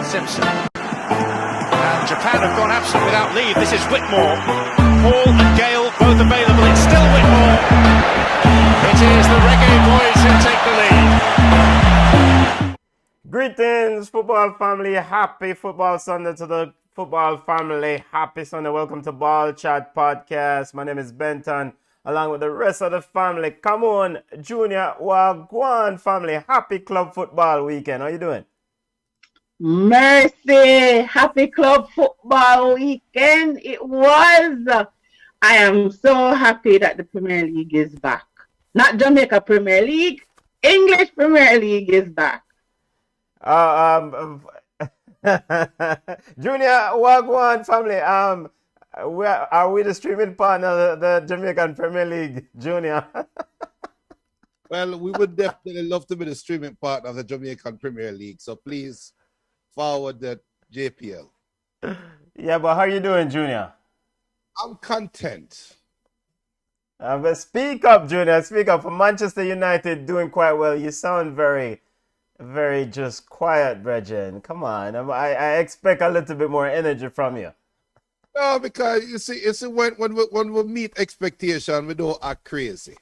Simpson. And Japan have gone absent without leave. This is Whitmore. Paul and Gale both available. It's still Whitmore. It is the Reggae Boys who take the lead. Greetings, football family. Happy Football Sunday to the football family. Happy Sunday. Welcome to Ballchat Podcast. My name is Benton, along with the rest of the family. Come on, Junior Wagwan family. Happy club football weekend. How you doing? Mercy. Happy club football weekend. It was. I am so happy that the Premier League is back. Not Jamaica Premier League. English Premier League is back. Junior Wagwan family, are we the streaming partner of the Jamaican Premier League, Junior? Well, we would definitely love to be the streaming partner of the Jamaican Premier League, so please forward the JPL. Yeah, but how are you doing, Junior? I'm content. But speak up, Junior. Speak up. For Manchester United doing quite well. You sound very just quiet, Bridget. Come on. I expect a little bit more energy from you. No, because you see when we meet expectation, we don't act crazy.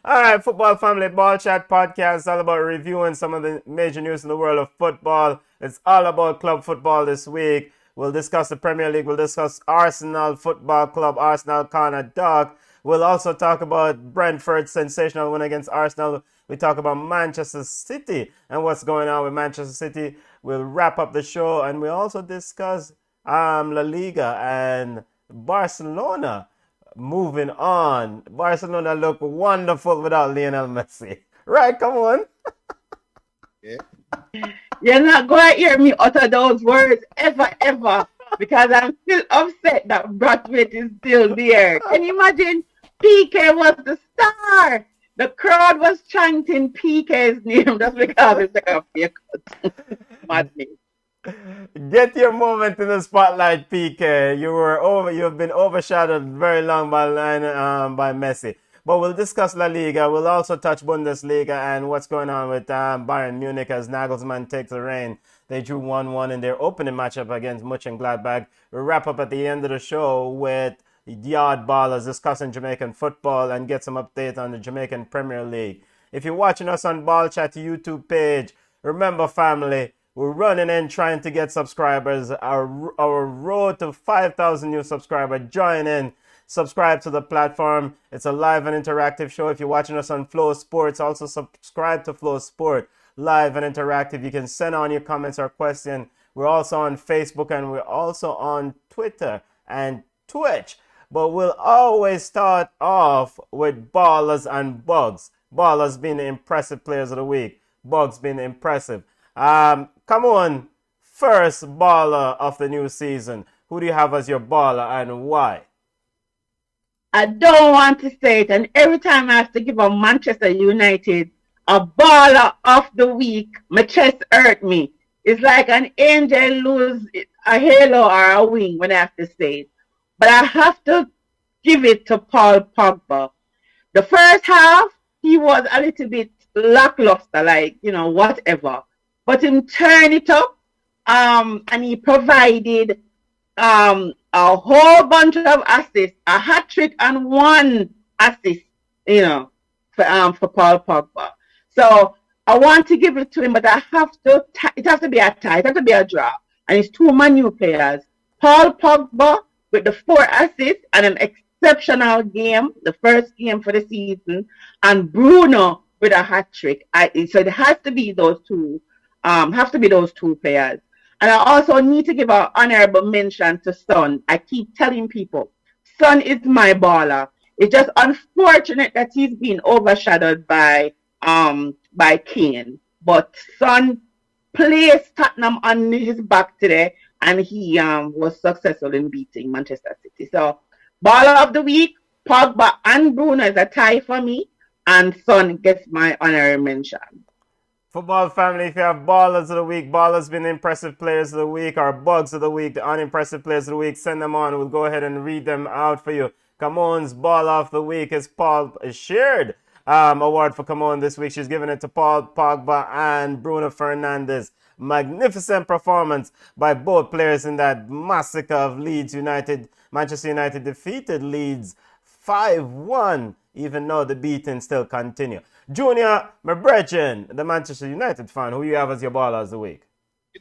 All right, football family, Ball Chat Podcast, all about reviewing some of the major news in the world of football. It's all about club football this week. We'll discuss the Premier League. We'll discuss Arsenal Football Club, Arsenal Corner Dog. We'll also talk about Brentford's sensational win against Arsenal. We talk about Manchester City and what's going on with Manchester City. We'll wrap up the show, and we also discuss La Liga and Barcelona moving on. Barcelona look wonderful without Lionel Messi. Right, come on. Yeah. You're not going to hear me utter those words ever, because I'm still upset that Bradford is still there. Can you imagine? PK was the star. The crowd was chanting PK's name just because it's like a fake cut. Madness. Get your moment in the spotlight, PK. You've been overshadowed very long by Messi. But we'll discuss La Liga. We'll also touch Bundesliga and what's going on with Bayern Munich as Nagelsmann takes the reign. They drew 1-1 in their opening matchup against Mönchengladbach. We'll wrap up at the end of the show with Yard Ballers discussing Jamaican football and get some update on the Jamaican Premier League. If you're watching us on Ball Chat YouTube page, remember, family, we're running in trying to get subscribers. Our road to 5,000 new subscribers. Join in. Subscribe to the platform. It's a live and interactive show. If you're watching us on Flow Sports, also subscribe to Flow Sport. Live and interactive. You can send on your comments or questions. We're also on Facebook and we're also on Twitter and Twitch. But we'll always start off with Ballers and Bugs. Ballers being the impressive players of the week. Bugs being impressive. Come on. First baller of the new season. Who do you have as your baller and why? I don't want to say it, and every time I have to give a Manchester United a baller of the week, my chest hurt me. It's like an angel lose a halo or a wing when I have to say it. But I have to give it to Paul Pogba. The first half, he was a little bit lackluster, like, whatever. But him turn it up, and he provided a whole bunch of assists, a hat trick and one assist, for Paul Pogba. So I want to give it to him, but it has to be a tie, it has to be a draw. And it's two Man U players. Paul Pogba with the 4 assists and an exceptional game, the first game for the season, and Bruno with a hat trick. So it has to be those two, players. And I also need to give an honorable mention to Son. I keep telling people, Son is my baller. It's just unfortunate that he's been overshadowed by Kane. But Son placed Tottenham on his back today, and he was successful in beating Manchester City. So, baller of the week, Pogba and Bruno is a tie for me, and Son gets my honorable mention. Football family, if you have ballers of the week, ballers been impressive players of the week, or bugs of the week, the unimpressive players of the week, send them on. We'll go ahead and read them out for you. Camon's ball of the week is shared award for Come On this week. She's giving it to Paul Pogba and Bruno Fernandes. Magnificent performance by both players in that massacre of Leeds United. Manchester United defeated Leeds 5-1, even though the beating still continue. Junior, my brethren, the Manchester United fan, who you have as your baller of the week?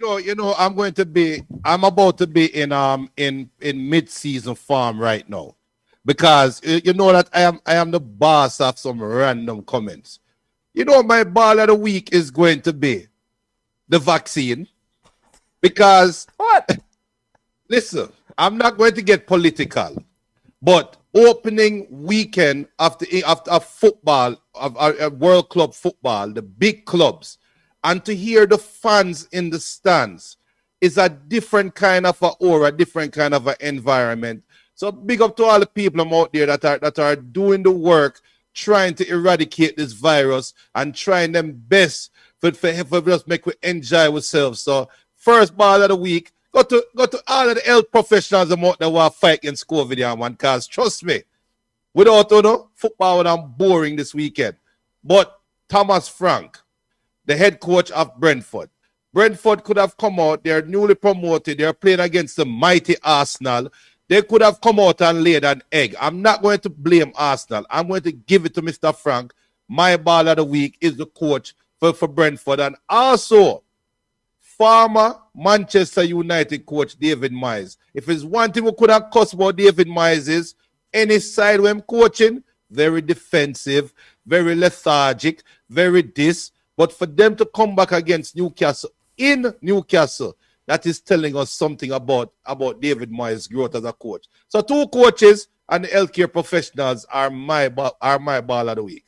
I'm about to be in mid-season form right now. Because you know that I am the boss of some random comments. My ball of the week is going to be the vaccine. Because What? listen, I'm not going to get political, but opening weekend after football, of World Club football, the big clubs, and to hear the fans in the stands is a different kind of a different kind of an environment. So big up to all the people out there that are doing the work, trying to eradicate this virus and trying them best for just make we enjoy ourselves. So first ball of the week, go to all of the health professionals out there who are fighting against COVID, man. Cause trust me, without football would have boring this weekend. But Thomas Frank, the head coach of Brentford. Brentford could have come out. They're newly promoted. They're playing against the mighty Arsenal. They could have come out and laid an egg. I'm not going to blame Arsenal. I'm going to give it to Mr. Frank. My ball of the week is the coach for Brentford. And also, former Manchester United coach David Moyes. If there's one thing we could have cussed about David Moyes is any side when coaching, very defensive, very lethargic, very this. But for them to come back against Newcastle, in Newcastle, that is telling us something about David Moyes' growth as a coach. So two coaches and the healthcare professionals are my ball of the week.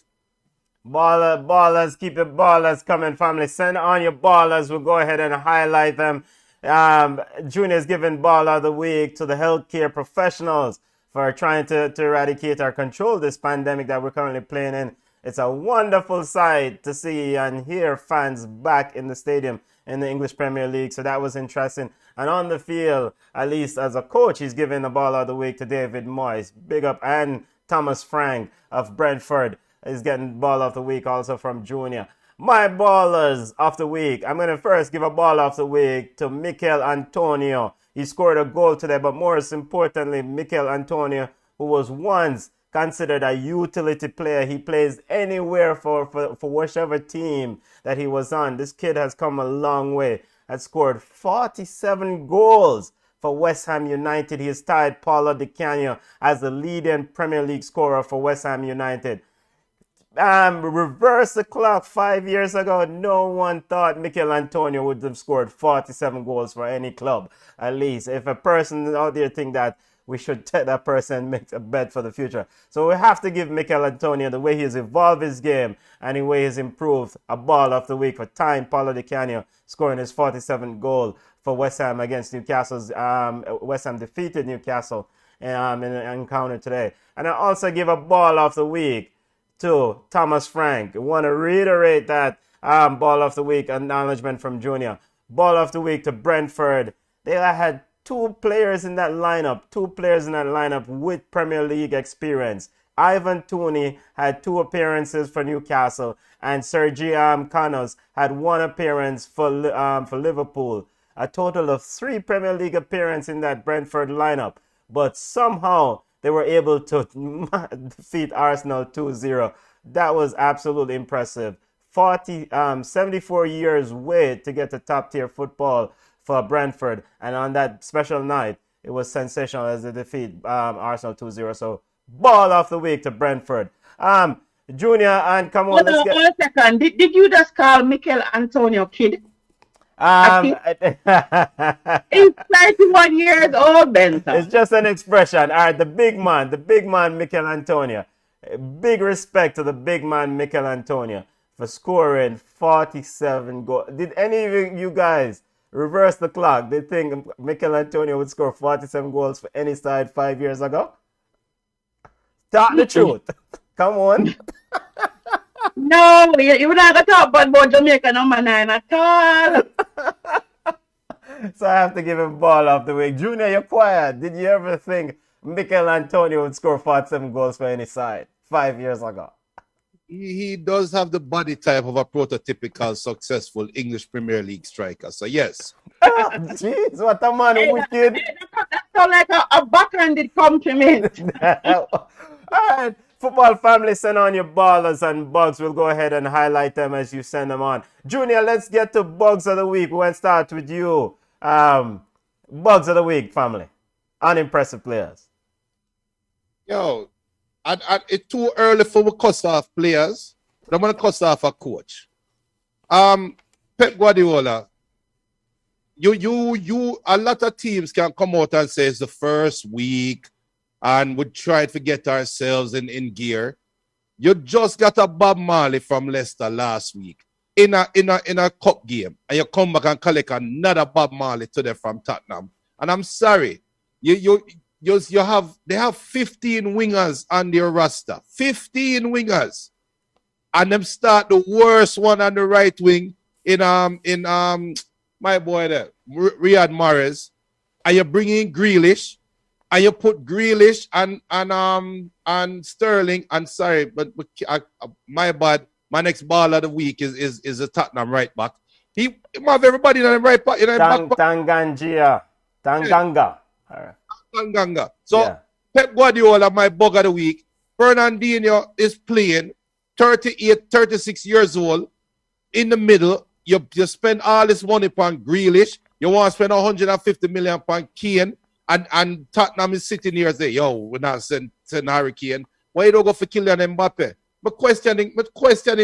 Ballers, keep the ballers coming, family. Send on your ballers. We'll go ahead and highlight them. Junior's giving baller of the week to the healthcare professionals for trying to eradicate or control this pandemic that we're currently playing in. It's a wonderful sight to see and hear fans back in the stadium in the English Premier League. So that was interesting. And on the field, at least as a coach, he's giving the ball of the week to David Moyes. Big up. And Thomas Frank of Brentford is getting ball of the week also from Junior. My ballers of the week. I'm going to first give a ball of the week to Mikel Antonio. He scored a goal today, but most importantly, Mikel Antonio, who was once considered a utility player. He plays anywhere for whichever team that he was on. This kid has come a long way. Has scored 47 goals for West Ham United. He has tied Paulo Di Canio as the leading Premier League scorer for West Ham United. Reverse the clock 5 years ago, no one thought Mikel Antonio would have scored 47 goals for any club. At least if a person out there think that, we should tell that person and make a bet for the future. So we have to give Mikel Antonio, the way he has evolved his game and the way he's improved, a ball of the week for tying Paulo Di Canio, scoring his 47th goal for West Ham against Newcastle's. West Ham defeated Newcastle in an encounter today. And I also give a ball of the week to Thomas Frank. I want to reiterate that ball of the week acknowledgement from Junior. Ball of the week to Brentford. They had two players in that lineup with Premier League experience. Ivan Toney had 2 appearances for Newcastle, and Sergi Canos had 1 appearance for Liverpool. A total of 3 Premier League appearances in that Brentford lineup. But somehow they were able to defeat Arsenal 2-0. That was absolutely impressive. 74 years wait to get to top tier football for Brentford, and on that special night, it was sensational as they defeat Arsenal 2-0. So, ball of the week to Brentford. Junior, and come on, let's get... 1 second. Did you just call Mikel Antonio kid? He's 31 years old, Benson. It's just an expression. All right, the big man, Mikel Antonio. Big respect to the big man, Mikel Antonio, for scoring 47 goals. Did any of you guys reverse the clock? They think Mikel Antonio would score 47 goals for any side 5 years ago? Talk the truth. Come on. No, you're not going to talk about Jamaica number 9 at all. So I have to give him ball of the week. Junior, you're quiet. Did you ever think Mikel Antonio would score 47 goals for any side 5 years ago? he does have the body type of a prototypical successful English Premier League striker. So yes. Jeez, what a man, Hey, wicked. that sounds like a backhanded compliment. All right, football family, send on your ballers and bugs. We'll go ahead and highlight them as you send them on. Junior, let's get to bugs of the week. We'll start with you. Bugs of the week, family. Unimpressive players. Yo, it's too early for we cuss off players. But I'm gonna cuss off a coach. Pep Guardiola. You a lot of teams can come out and say it's the first week and we try to get ourselves in gear. You just got a Bob Marley from Leicester last week in a cup game, and you come back and collect another Bob Marley today from Tottenham. And I'm sorry, they have 15 wingers on their roster, 15 wingers, and them start the worst one on the right wing in my boy there, Riyad Mahrez, and you bring in Grealish, and you put Grealish and Sterling. And sorry, but my bad. My next ball of the week is a Tottenham right back. He have everybody in the right back. Tanganga. All right. Tanganga. So Yeah. Pep Guardiola, my bug of the week. Fernandinho is playing, 38, 36 years old, in the middle. You spend all this money upon Grealish. You want to spend 150 million upon Kane, and Tottenham is sitting here and say, yo, we're not sending Harry Kane. Why you don't go for Kylian Mbappe? But questioning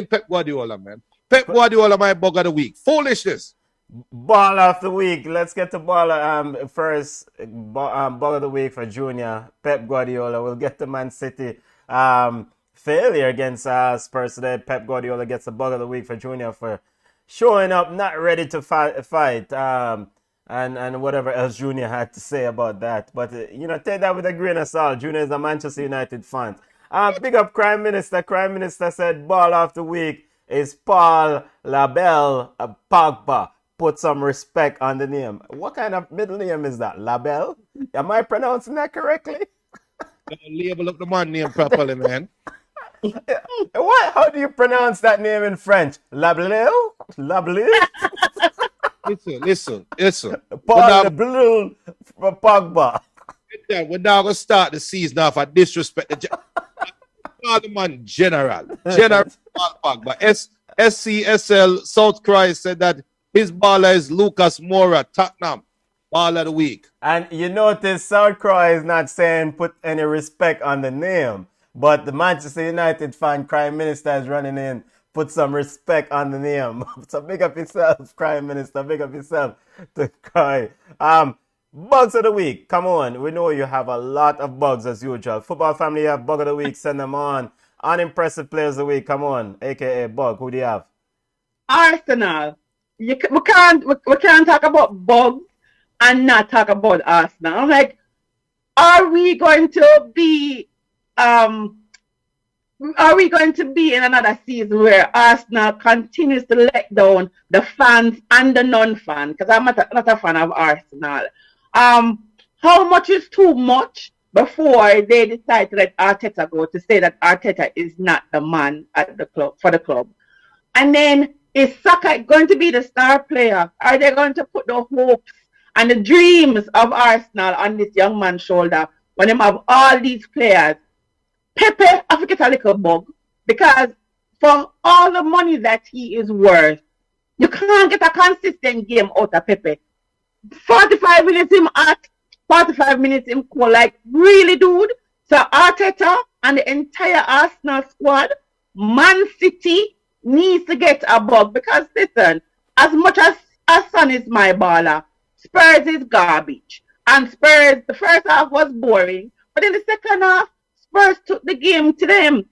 Pep Guardiola, man. Pep Guardiola, my bug of the week. Foolishness. Ball of the week. Let's get to ball first. Ball of the week for Junior. Pep Guardiola. We'll get to Man City. Failure against Spurs today. Pep Guardiola gets the bug of the week for Junior for showing up, not ready to fight. And whatever else Junior had to say about that. But, take that with a grain of salt. Junior is a Manchester United fan. Big up Crime Minister. Crime Minister said ball of the week is Paul Labelle Pogba. Put some respect on the name. What kind of middle name is that? Labelle? Am I pronouncing that correctly? Label up the man name properly, man. What? How do you pronounce that name in French? Labelle? Labelle? Listen. Paul Labelle Pogba. We're now going to start the season off at disrespect. The man General Paul Pogba. SCSL South Cry said that his baller is Lucas Moura, Tottenham. Ball of the week. And you notice South Croix is not saying put any respect on the name, but the Manchester United fan Crime Minister is running in, put some respect on the name. So big up yourself, Crime Minister. Big up yourself to cry. Bugs of the week. Come on. We know you have a lot of bugs as usual. Football family, you have bug of the week. Send them on. Unimpressive players of the week. Come on. AKA Bug. Who do you have? Arsenal. We can't talk about bugs and not talk about Arsenal. I'm like, are we going to be in another season where Arsenal continues to let down the fans and the non-fan? Because I'm not a fan of Arsenal. How much is too much before they decide to let Arteta go, to say that Arteta is not the man at the club for the club? And then is Saka going to be the star player? Are they going to put the hopes and the dreams of Arsenal on this young man's shoulder when they have all these players? Pepe, I forget a little bug, because for all the money that he is worth, you can't get a consistent game out of Pepe. 45 minutes him hot, 45 minutes him cool. Like, really, dude? So Arteta and the entire Arsenal squad, Man City needs to get a bug, because listen, as much as Son is my baller, Spurs is garbage. And Spurs, the first half was boring, but in the second half, Spurs took the game to them.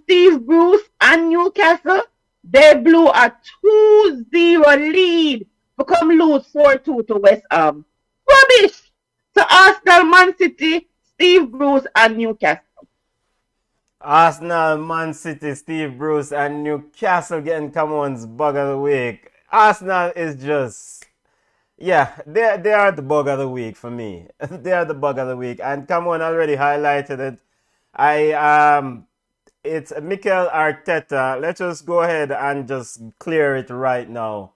Steve Bruce and Newcastle, they blew a 2-0 lead, become lose 4-2 to West Ham. Rubbish! So Arsenal, Man City, Steve Bruce and Newcastle. Arsenal, Man City, Steve Bruce, and Newcastle getting Cameron's bug of the week. Arsenal is just, yeah, they are the bug of the week for me. They are the bug of the week, and Cameron already highlighted it. It's Mikel Arteta. Let's just go ahead and just clear it right now.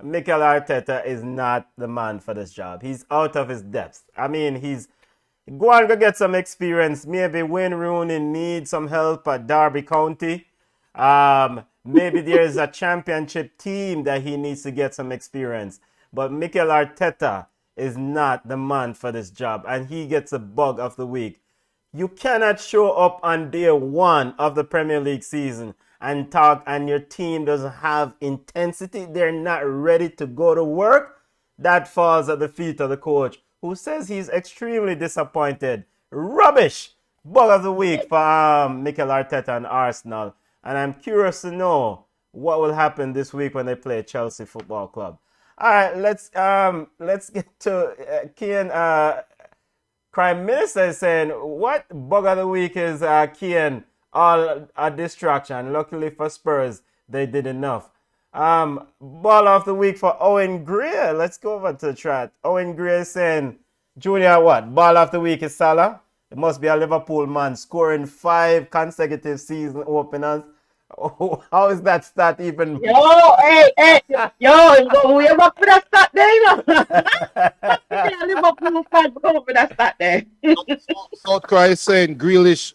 Mikel Arteta is not the man for this job. He's out of his depth. I mean, he's go and go get some experience. Maybe Wayne Rooney needs some help at Derby County. Maybe there's a championship team that he needs to get some experience. But Mikel Arteta is not the man for this job, and he gets a bug of the week. You cannot show up on day one of the Premier League season and talk, and your team doesn't have intensity. They're not ready to go to work. That falls at the feet of the coach, who says he's extremely disappointed. Rubbish! Bug of the week for Mikel Arteta and Arsenal. And I'm curious to know what will happen this week when they play Chelsea Football Club. All right, let's get to Kian. Prime Minister is saying, what bug of the week is Kian? All a distraction. Luckily for Spurs, they did enough. Ball of the week for Owen Gray. Let's go over to the chat. Owen Gray saying, Junior, what? Ball of the week is Salah. It must be a Liverpool man scoring 5 consecutive season openers. Oh, how is that stat even? Yo, hey, yo, we ever put that stat there, you know? Liverpool fan, go for that stat there. South Cry is saying Grealish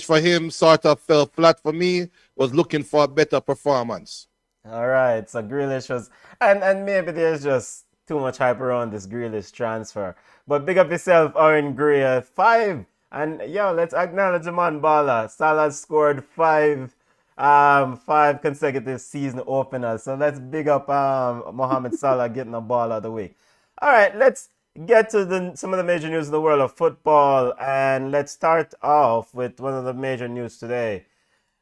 for him sort of fell flat for me. Was looking for a better performance. All right, so Grealish was, and maybe there's just too much hype around this Grealish transfer. But big up yourself, Owen Gray, 5. And yo, let's acknowledge the man baller. Salah scored 5 consecutive season openers. So let's big up Mohamed Salah getting a ball of the week. All right, let's get to some of the major news in the world of football, and let's start off with one of the major news today,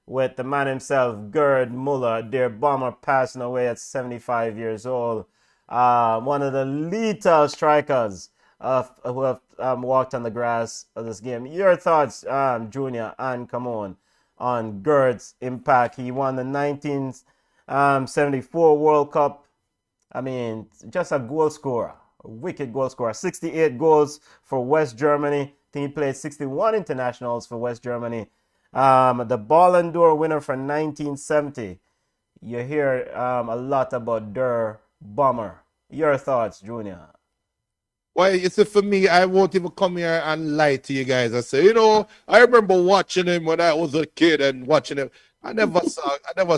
with the man himself, Gerd Muller, their bomber, passing away at 75 years old. One of the lethal strikers who have walked on the grass of this game. Your thoughts, Junior, and come on Gerd's impact. He won the 1974 World Cup. I mean, just a goal scorer, a wicked goal scorer. 68 goals for West Germany. I think he played 61 internationals for West Germany. The Ballon d'Or winner for 1970. You hear a lot about Der Bomber. Your thoughts, Junior? Well, you see, for me, I won't even come here and lie to you guys. I say, I remember watching him when I was a kid and watching him. I never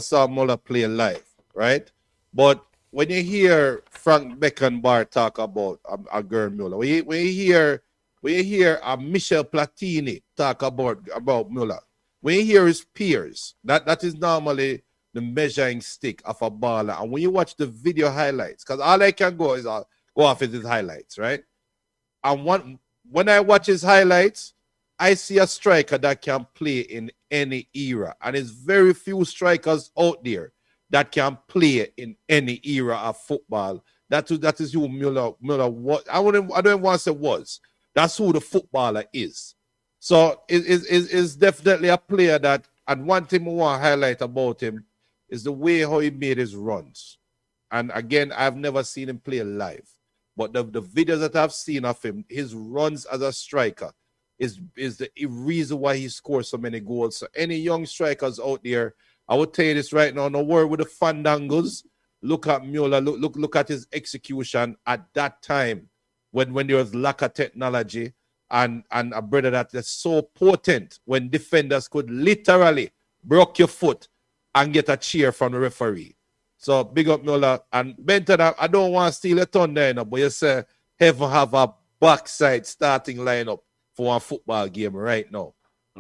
saw Muller play live, right? But when you hear Frank Beckenbauer talk about a Gerd Muller, when you hear Michel Platini talk about Muller, when you hear his peers, that is normally the measuring stick of a baller. And when you watch the video highlights, because all I can go is go off his highlights, right? And when I watch his highlights, I see a striker that can play in any era. And there's very few strikers out there that can play in any era of football. That is who Muller was. I don't want to say was. That's who the footballer is. So it's definitely a player that, and one thing I want to highlight about him is the way how he made his runs. And again, I've never seen him play live. But the videos that I've seen of him, his runs as a striker is the reason why he scores so many goals. So any young strikers out there, I would tell you this right now, no worry with the fandangles. Look at Muller, look at his execution at that time when there was lack of technology and a brother that is so potent when defenders could literally broke your foot and get a cheer from the referee. So big up Muller. And Benton, I don't want to steal a ton there, but you say heaven have a backside starting lineup for a football game right now.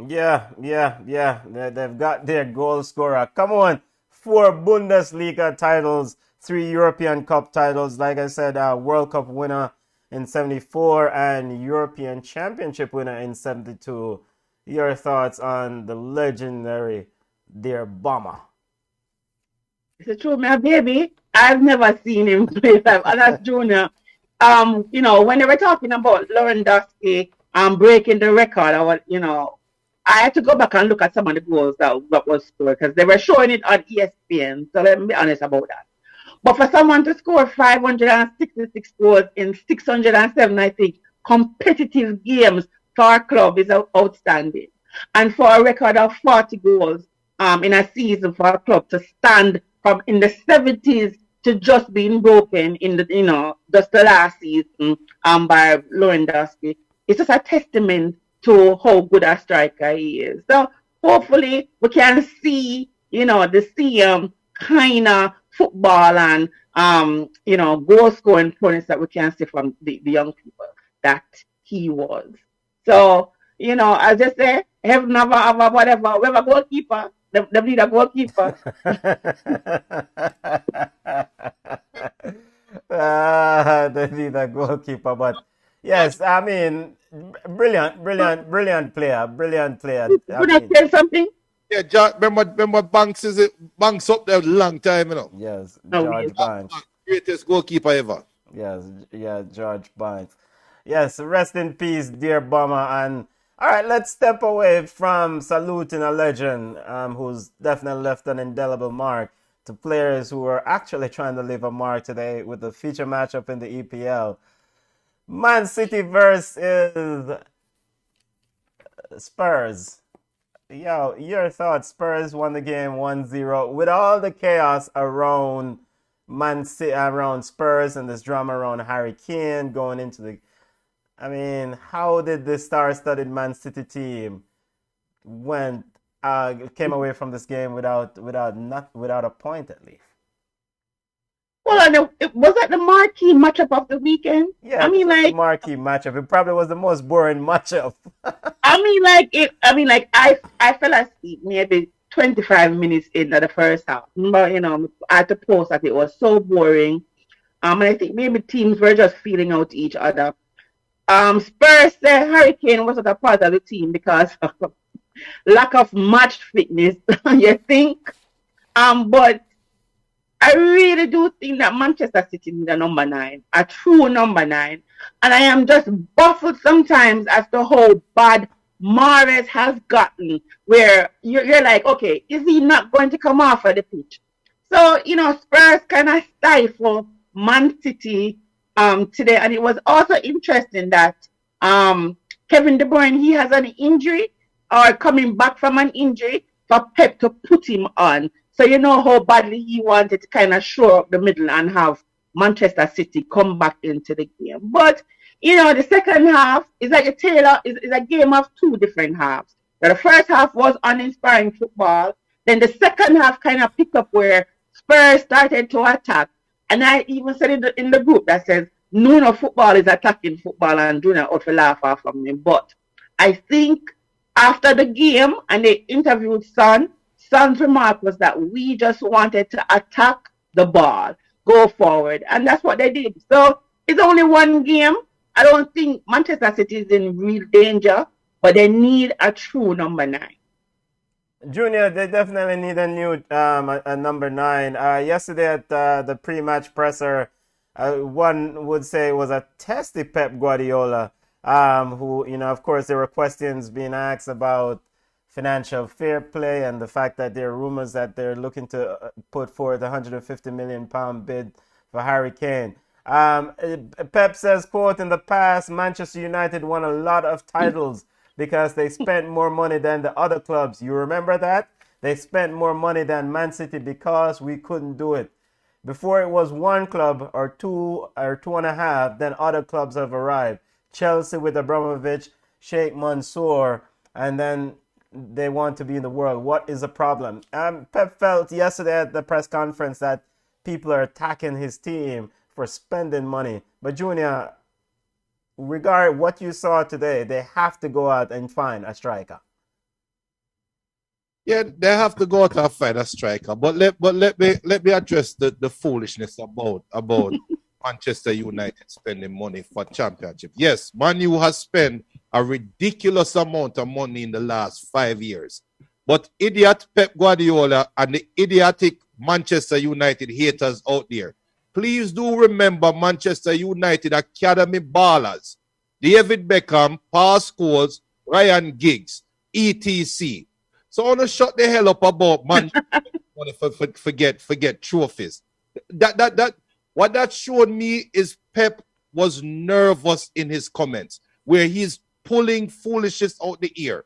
Yeah. They've got their goal scorer. Come on. 4 Bundesliga titles, 3 European Cup titles. Like I said, World Cup winner in 74 and European Championship winner in 72. Your thoughts on the legendary Der Bomber? It's true, my baby. I've never seen him play live. And that's Junior. When they were talking about Lewandowski breaking the record, I had to go back and look at some of the goals that was scored because they were showing it on ESPN. So let me be honest about that. But for someone to score 566 goals in 607, I think, competitive games for our club is outstanding. And for a record of 40 goals in a season for a club to stand from in the 70s to just being broken in the, just the last season by Lewandowski, it's just a testament to how good a striker he is. So hopefully we can see, the same kind of football and goal scoring points that we can see from the young people that he was. So, as I say, heaven have whatever, we have a goalkeeper. They need a goalkeeper. They need a goalkeeper, but yes, I mean, brilliant player. Could I tell something? Yeah, remember Banks is it? Banks up there a long time, Yes, Oh, George yes. Banks. Greatest goalkeeper ever. Yes, yeah, George Banks. Yes, rest in peace, dear Bomber. And all right, let's step away from saluting a legend who's definitely left an indelible mark to players who are actually trying to leave a mark today with the feature matchup in the EPL. Man City versus Spurs. Yo, your thoughts? Spurs won the game 1-0 with all the chaos around around Spurs and this drama around Harry Kane going into the. I mean, how did the star-studded Man City team came away from this game without a point at least? Well, was that the marquee matchup of the weekend? Yeah, I mean, the like, marquee matchup. It probably was the most boring matchup. I fell asleep maybe 25 minutes into the first half. But, I had to post that it was so boring. And I think maybe teams were just feeling out each other. Spurs said Harry Kane wasn't a part of the team because of lack of match fitness, you think? But I really do think that Manchester City need a number 9, a true number 9. And I am just baffled sometimes as to how bad Mahrez has gotten, where you're like, okay, is he not going to come off of the pitch? So, Spurs kind of stifle Man City today. And it was also interesting that Kevin De Bruyne, he has an injury or coming back from an injury for Pep to put him on. So you know how badly he wanted to kind of shore up the middle and have Manchester City come back into the game. But, the second half is like is a game of two different halves. So the first half was uninspiring football. Then the second half kind of picked up where Spurs started to attack. And I even said in the group that says, Nuno football is attacking football and doing an out for laugh off from me. But I think after the game and they interviewed Son's remark was that we just wanted to attack the ball, go forward. And that's what they did. So it's only one game. I don't think Manchester City is in real danger, but they need a true number 9. Junior, they definitely need a new a number 9. Yesterday at the pre-match presser, one would say it was a testy Pep Guardiola, who, of course, there were questions being asked about financial fair play and the fact that there are rumors that they're looking to put forth a £150 million bid for Harry Kane. Pep says, quote, in the past, Manchester United won a lot of titles because they spent more money than the other clubs. You remember that? They spent more money than Man City because we couldn't do it. Before it was one club or two and a half, then other clubs have arrived. Chelsea with Abramovich, Sheikh Mansour, and then they want to be in the world. What is the problem? Pep felt yesterday at the press conference that people are attacking his team for spending money. But Junior, regard what you saw today, they have to go out and find a striker. Yeah, they have to go out and find a striker. But let me address the foolishness about Manchester United spending money for championship. Yes, Man U has spent a ridiculous amount of money in the last 5 years. But idiot Pep Guardiola and the idiotic Manchester United haters out there, please do remember Manchester United academy ballers. David Beckham, Paul Scholes, Ryan Giggs, etc. So I want to shut the hell up about Manchester forget trophies. What that showed me is Pep was nervous in his comments, where he's pulling foolishness out the ear.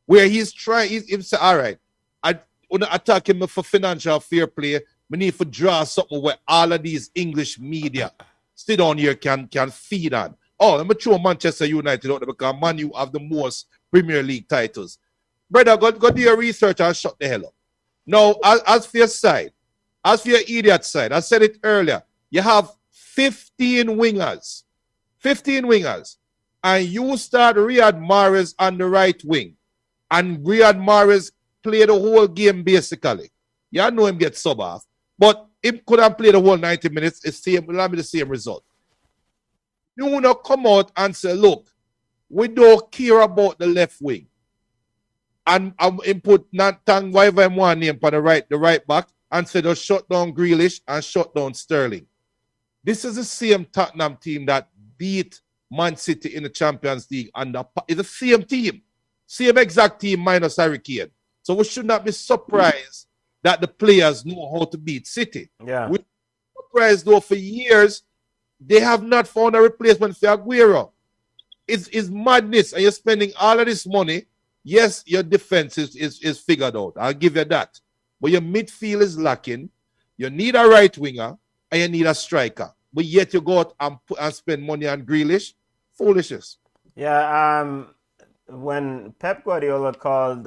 where he's trying, he's say, all right, I want to attack him for financial fair play. We need to draw something where all of these English media sit down here can feed on. Oh, let me throw Manchester United out there because Man U have the most Premier League titles. Brother, go do your research and shut the hell up. Now, as for your side, as for your idiot side, I said it earlier, you have 15 wingers. 15 wingers. And you start Riyad Mahrez on the right wing. And Riyad Mahrez play the whole game basically. You know him get sub off. But him couldn't play the whole 90 minutes. It's same, it'll be the same result. You want to come out and say, look, we don't care about the left wing. And put Nathan, whatever him one name for the right back, and say just shut down Grealish and shut down Sterling. This is the same Tottenham team that beat Man City in the Champions League, and it's the same team. Same exact team minus Harry Kane. So we should not be surprised that the players know how to beat City. Yeah. We're surprised though for years they have not found a replacement for Aguero. It's madness, and you're spending all of this money. Yes, your defense is figured out. I'll give you that. But your midfield is lacking. You need a right winger and you need a striker. But yet you go out and spend money on Grealish. Foolishness. Yeah, when Pep Guardiola called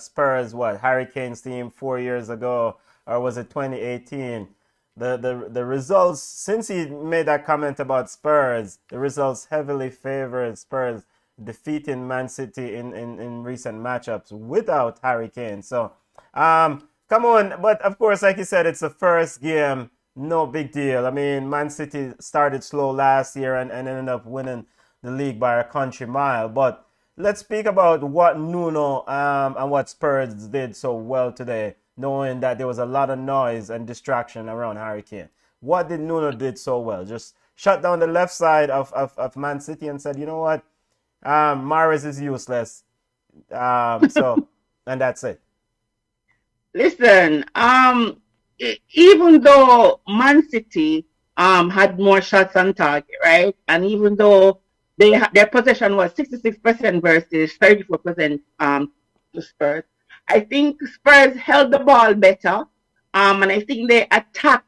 Spurs Harry Kane's team 4 years ago, or was it 2018? The results, since he made that comment about Spurs, the results heavily favored Spurs defeating Man City in recent matchups without Harry Kane. So, come on. But of course, like you said, it's the first game. No big deal. I mean, Man City started slow last year and ended up winning the league by a country mile. But let's speak about what Nuno and what Spurs did so well today, knowing that there was a lot of noise and distraction around Harry Kane. What did Nuno did so well? Just shut down the left side of Man City and said, you know what? Mahrez is useless. So, and that's it. Listen, even though Man City had more shots on target, right? And even though their possession was 66% versus 34% to Spurs, I think Spurs held the ball better. And I think they attack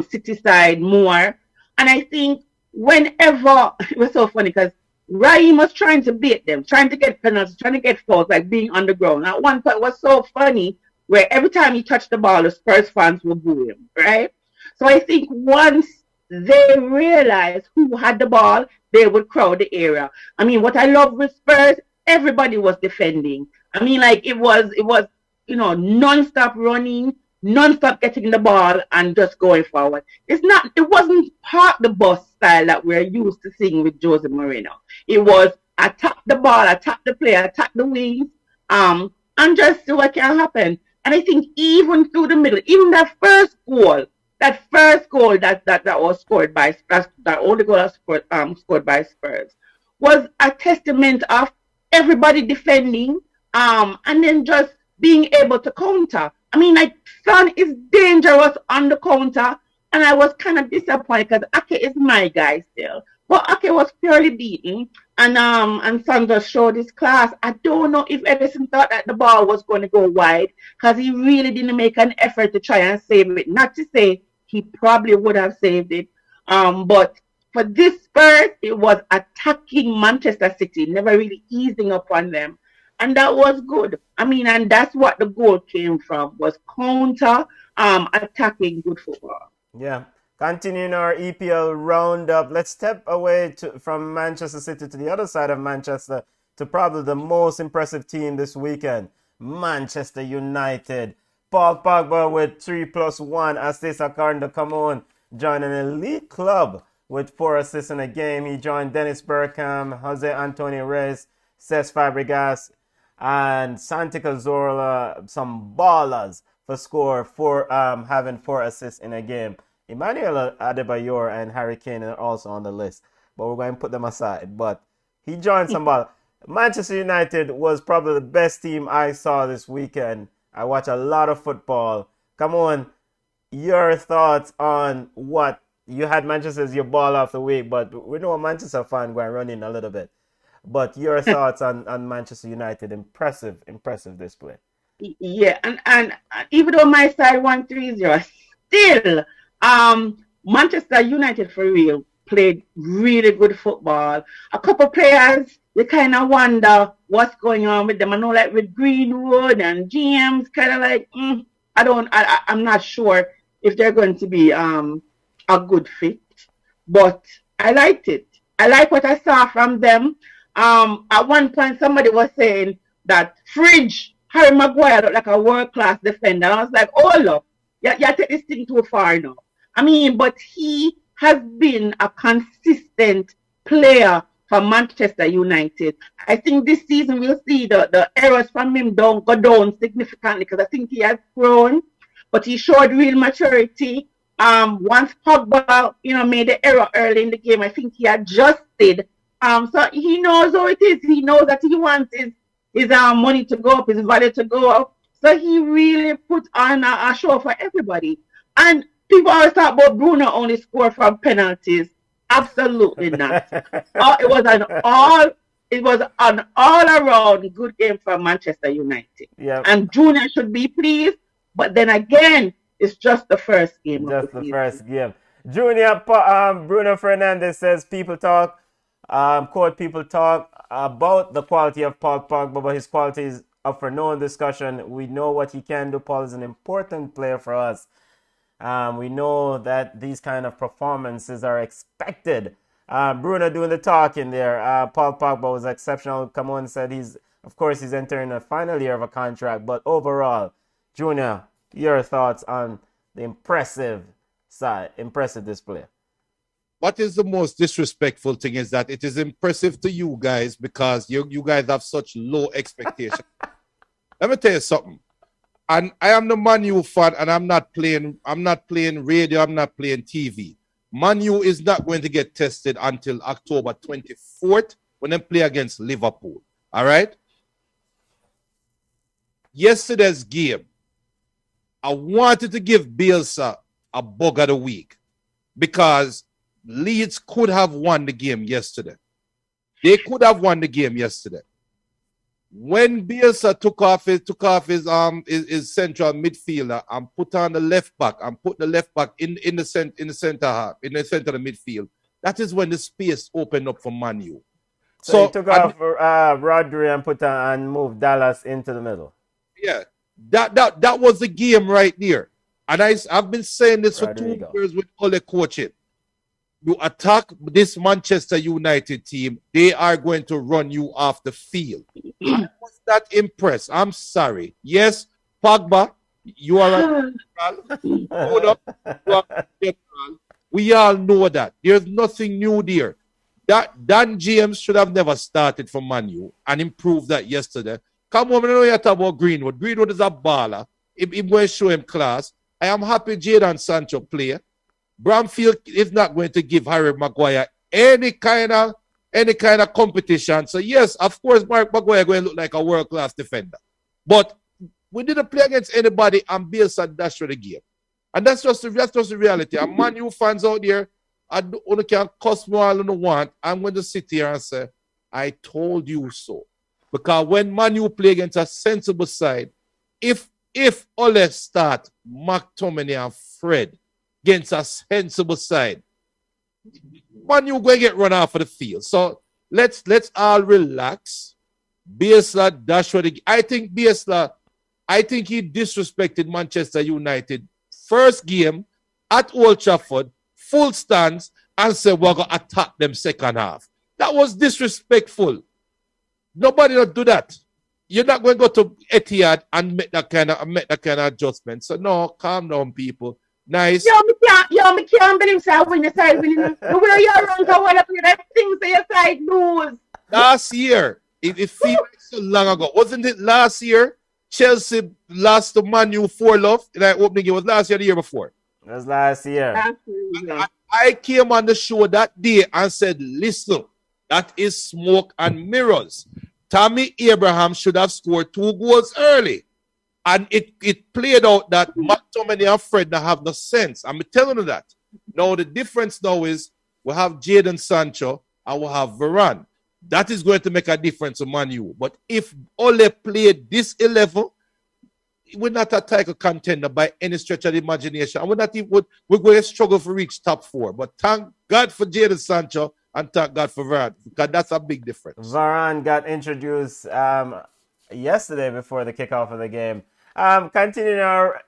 City side more. And I think whenever, it was so funny because Raheem was trying to beat them, trying to get penalties, trying to get fouls, like being on the ground. At one point, it was so funny where every time he touched the ball, the Spurs fans would boo him, right? So I think once they realized who had the ball, they would crowd the area. I mean, what I love with Spurs, everybody was defending. I mean, like it was non-stop running, non-stop getting the ball and just going forward. It wasn't park the bus style that we're used to seeing with Jose Mourinho. It was attack the ball, attack the player, attack the wings, and just see what can happen. And I think even through the middle, even that first goal that was scored by that only goal scored by Spurs was a testament of everybody defending, and then just being able to counter. I mean, like, Son is dangerous on the counter, and I was kind of disappointed because Ake is my guy still. But Ake was purely beaten, and Son just showed his class. I don't know if Edison thought that the ball was going to go wide because he really didn't make an effort to try and save it. Not to say he probably would have saved it, but for this Spurs, it was attacking Manchester City, never really easing up on them. And that was good. I mean, and that's what the goal came from, was counter, attacking good football. Yeah. Continuing our EPL roundup, let's step away from Manchester City to the other side of Manchester to probably the most impressive team this weekend, Manchester United. Paul Pogba with 3+1 assists according to Come On, joined an elite club with 4 assists in a game. He joined Dennis Bergkamp, Jose Antonio Reyes, Cesc Fabregas, and Santi Cazorla, some ballers for having 4 assists in a game. Emmanuel Adebayor and Harry Kane are also on the list, but we're going to put them aside. But he joined some ball. Manchester United was probably the best team I saw this weekend. I watch a lot of football. Come on, your thoughts on what you had Manchester as your ball of the week, but we know a Manchester fan going running a little bit. But your thoughts on Manchester United? Impressive display. Yeah, and even though my side won 3-0, still, Manchester United for real played really good football. A couple players, you kind of wonder what's going on with them. I know, like with Greenwood and James, kind of like, I'm not sure if they're going to be a good fit, but I liked it. I like what I saw from them. At one point, somebody was saying that Harry Maguire looked like a world-class defender. I was like, oh, look, you take this thing too far now. I mean, but he has been a consistent player for Manchester United. I think this season we'll see the errors from him go down significantly because I think he has grown, but he showed real maturity. Once Pogba, made the error early in the game, I think he adjusted. So he knows how it is. He knows that he wants his money to go up, his value to go up. So he really put on a show for everybody. And people always talk about Bruno only scored from penalties. Absolutely not. It was an all-around good game for Manchester United. Yep. And Junior should be pleased. But then again, it's just the first game. Just the first game. Junior, Bruno Fernandes says people talk, quote, people talk about the quality of Paul Pogba, but his quality is up for no discussion. We know what he can do. Paul is an important player for us. We know that these kind of performances are expected. Bruno doing the talking there. Paul Pogba was exceptional. Come on, said he's entering the final year of a contract, but overall, Junior, your thoughts on the impressive display? What is the most disrespectful thing is that it is impressive to you guys because you guys have such low expectations. Let me tell you something. And I am the Man U fan, and I'm not playing radio, I'm not playing TV. Man U is not going to get tested until October 24th when they play against Liverpool. All right? Yesterday's game, I wanted to give Bielsa a bug of the week because Leeds could have won the game yesterday. They could have won the game yesterday. When Bielsa took off his central midfielder and put on the left back and put the left back in the center of the midfield, that is when the space opened up for Man U. So he took off Rodri and moved Dallas into the middle. Yeah, that was the game right there. And I've been saying this for 2 years with Ole coaching. You attack this Manchester United team, they are going to run you off the field. I was not impressed. I'm sorry. Yes, Pogba, you are a we all know that. There's nothing new there. That Dan James should have never started for Man U and improved that yesterday. Come on, I know you talk about Greenwood. Greenwood is a baller. He's going to show him class. I am happy Jadon Sancho play. Bramfield is not going to give Harry Maguire any kind of competition. So yes, of course, Mark Maguire going to look like a world-class defender. But we didn't play against anybody and Bielsa dashed for the game. And that's just the reality. And Man U fans out there, I don't can cuss me all I want. I'm going to sit here and say, I told you so. Because when Man U play against a sensible side, if Ole start McTominay and Fred against a sensible side, Man U going to get run off of the field. So let's all relax. Bielsa dash for the. I think he disrespected Manchester United first game at Old Trafford, full stands, and said we're going to attack them second half. That was disrespectful. Nobody will do that. You're not going to go to Etihad and make that kind of adjustment. So no, calm down, people. Nice. Me can't believe so when you side winning. The way you're wrong, so what that things that your side lose. Last year, it feels like so long ago. Wasn't it last year? Chelsea lost to Man U 4-0 in that opening game. It was last year or the year before? It was last year. I came on the show that day and said, listen, that is smoke and mirrors. Tammy Abraham should have scored 2 goals early. And it played out that McTominay and Fred now have no sense. I'm telling you that. Now, the difference now is we have Jadon Sancho and we have Varane. That is going to make a difference to Man U. But if Ole played this 11, we're not a title contender by any stretch of the imagination. And we're going to struggle to reach top 4. But thank God for Jadon Sancho and thank God for Varane, because that's a big difference. Varane got introduced yesterday before the kickoff of the game. Continuing our,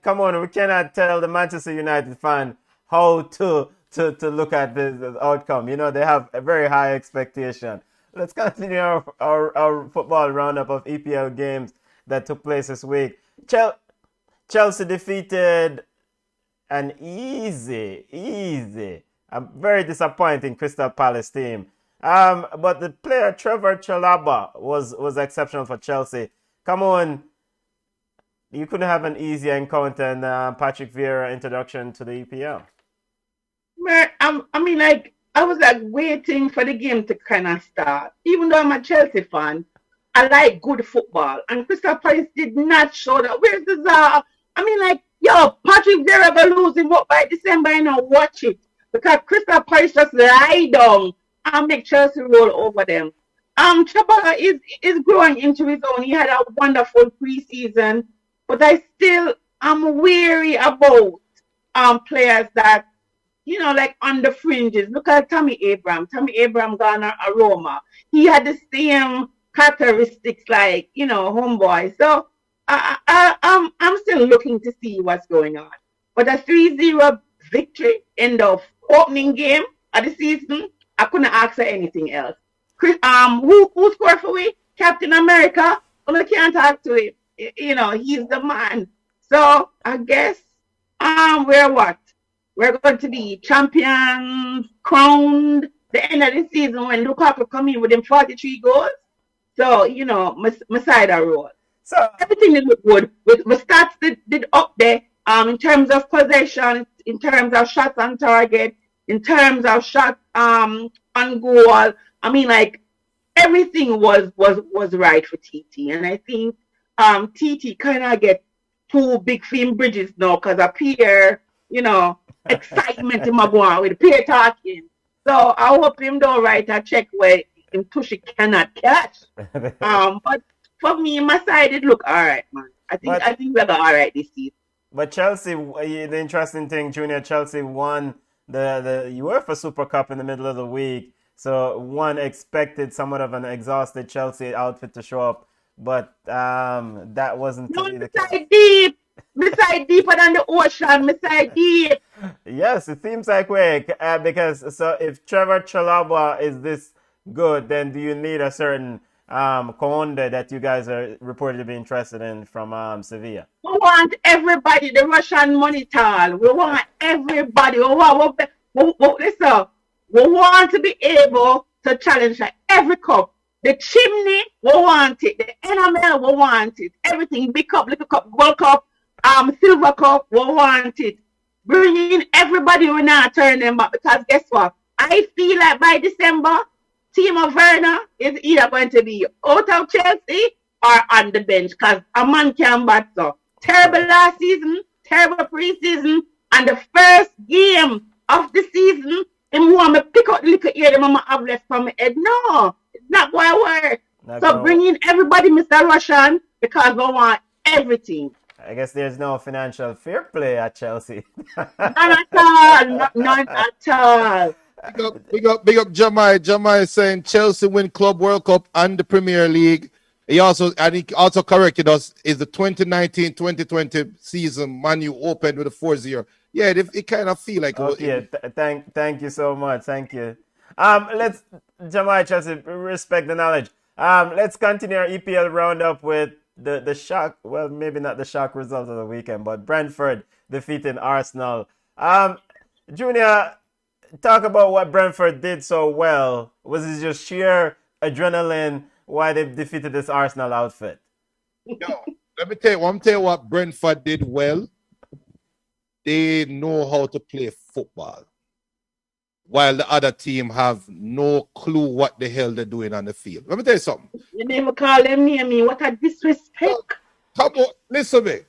come on, we cannot tell the Manchester United fan how to look at the outcome. You know, they have a very high expectation. Let's continue our football roundup of EPL games that took place this week. Chelsea defeated an easy, a very disappointing Crystal Palace team. But the player Trevor Chalobah was exceptional for Chelsea. Come on, you couldn't have an easier encounter than Patrick Vieira introduction to the EPL. Man, I was waiting for the game to kind of start. Even though I'm a Chelsea fan, I like good football. And Crystal Palace did not show that. Where's the Czar? Patrick Vieira will lose him up by December and I'll watch it. Because Crystal Palace just lie down and make Chelsea roll over them. Chabala is growing into his own. He had a wonderful preseason, but I still am weary about players that, like on the fringes. Look at Tammy Abraham. Tammy Abraham gone to Roma. He had the same characteristics like, homeboy. So I'm still looking to see what's going on. But a 3-0 victory in the opening game of the season, I couldn't ask for anything else. Who scored for we? Captain America? I can't talk to him. He's the man. So I guess we're going to be champions, crowned the end of the season when Lukaku come in with him 43 goals. So, my side are roll. So everything did look good. With stats did up there. In terms of possession, in terms of shots on target, in terms of shots on goal. Everything was right for TT. And I think TT kind of get two big film bridges now because of peer, excitement in my boy with peer talking. So I hope him don't write a check where him Tushy cannot catch. But for me, my side, it look all right, man. I think we're all right this season. But Chelsea, the interesting thing, Junior, Chelsea won the UEFA Super Cup in the middle of the week. So one expected somewhat of an exhausted Chelsea outfit to show up. But that wasn't to be the case. Beside deeper than the ocean, beside deep. Yes, it seems like way. Because so if Trevor Chalobah is this good, then do you need a certain Conde that you guys are reported to be interested in from Sevilla? We want everybody, the Russian money tall. We want everybody. We want to be able to challenge every cup. The chimney, we want it. The enamel, we want it. Everything, big cup, little cup, gold cup, silver cup, we want it. Bring in everybody, we not turn them back because guess what? I feel like by December, Timo Werner is either going to be out of Chelsea or on the bench because a man can't bat so. Terrible last season, terrible preseason, and the first game of the season, him want me pick up the little ear the mama have left from my head. No, it's not going to work. So bring in everybody, Mr. Russian, because we want everything. I guess there's no financial fair play at Chelsea. None at all. None at all. Big up Jamai. Jamai is saying Chelsea win Club World Cup and the Premier League. He also corrected us. Is the 2019-2020 season Man U opened with a 4-0. Yeah, it kind of feel like. Okay, thank you so much. Thank you. Let's Jamai Chelsea respect the knowledge. Let's continue our EPL roundup with the shock. Well, maybe not the shock result of the weekend, but Brentford defeating Arsenal. Junior, talk about what Brentford did so well. Was it just sheer adrenaline why they defeated this Arsenal outfit? No, let me tell you what Brentford did well. They know how to play football, while the other team have no clue what the hell they're doing on the field. Let me tell you something. You never call them near me. What a disrespect. Come on, listen to me.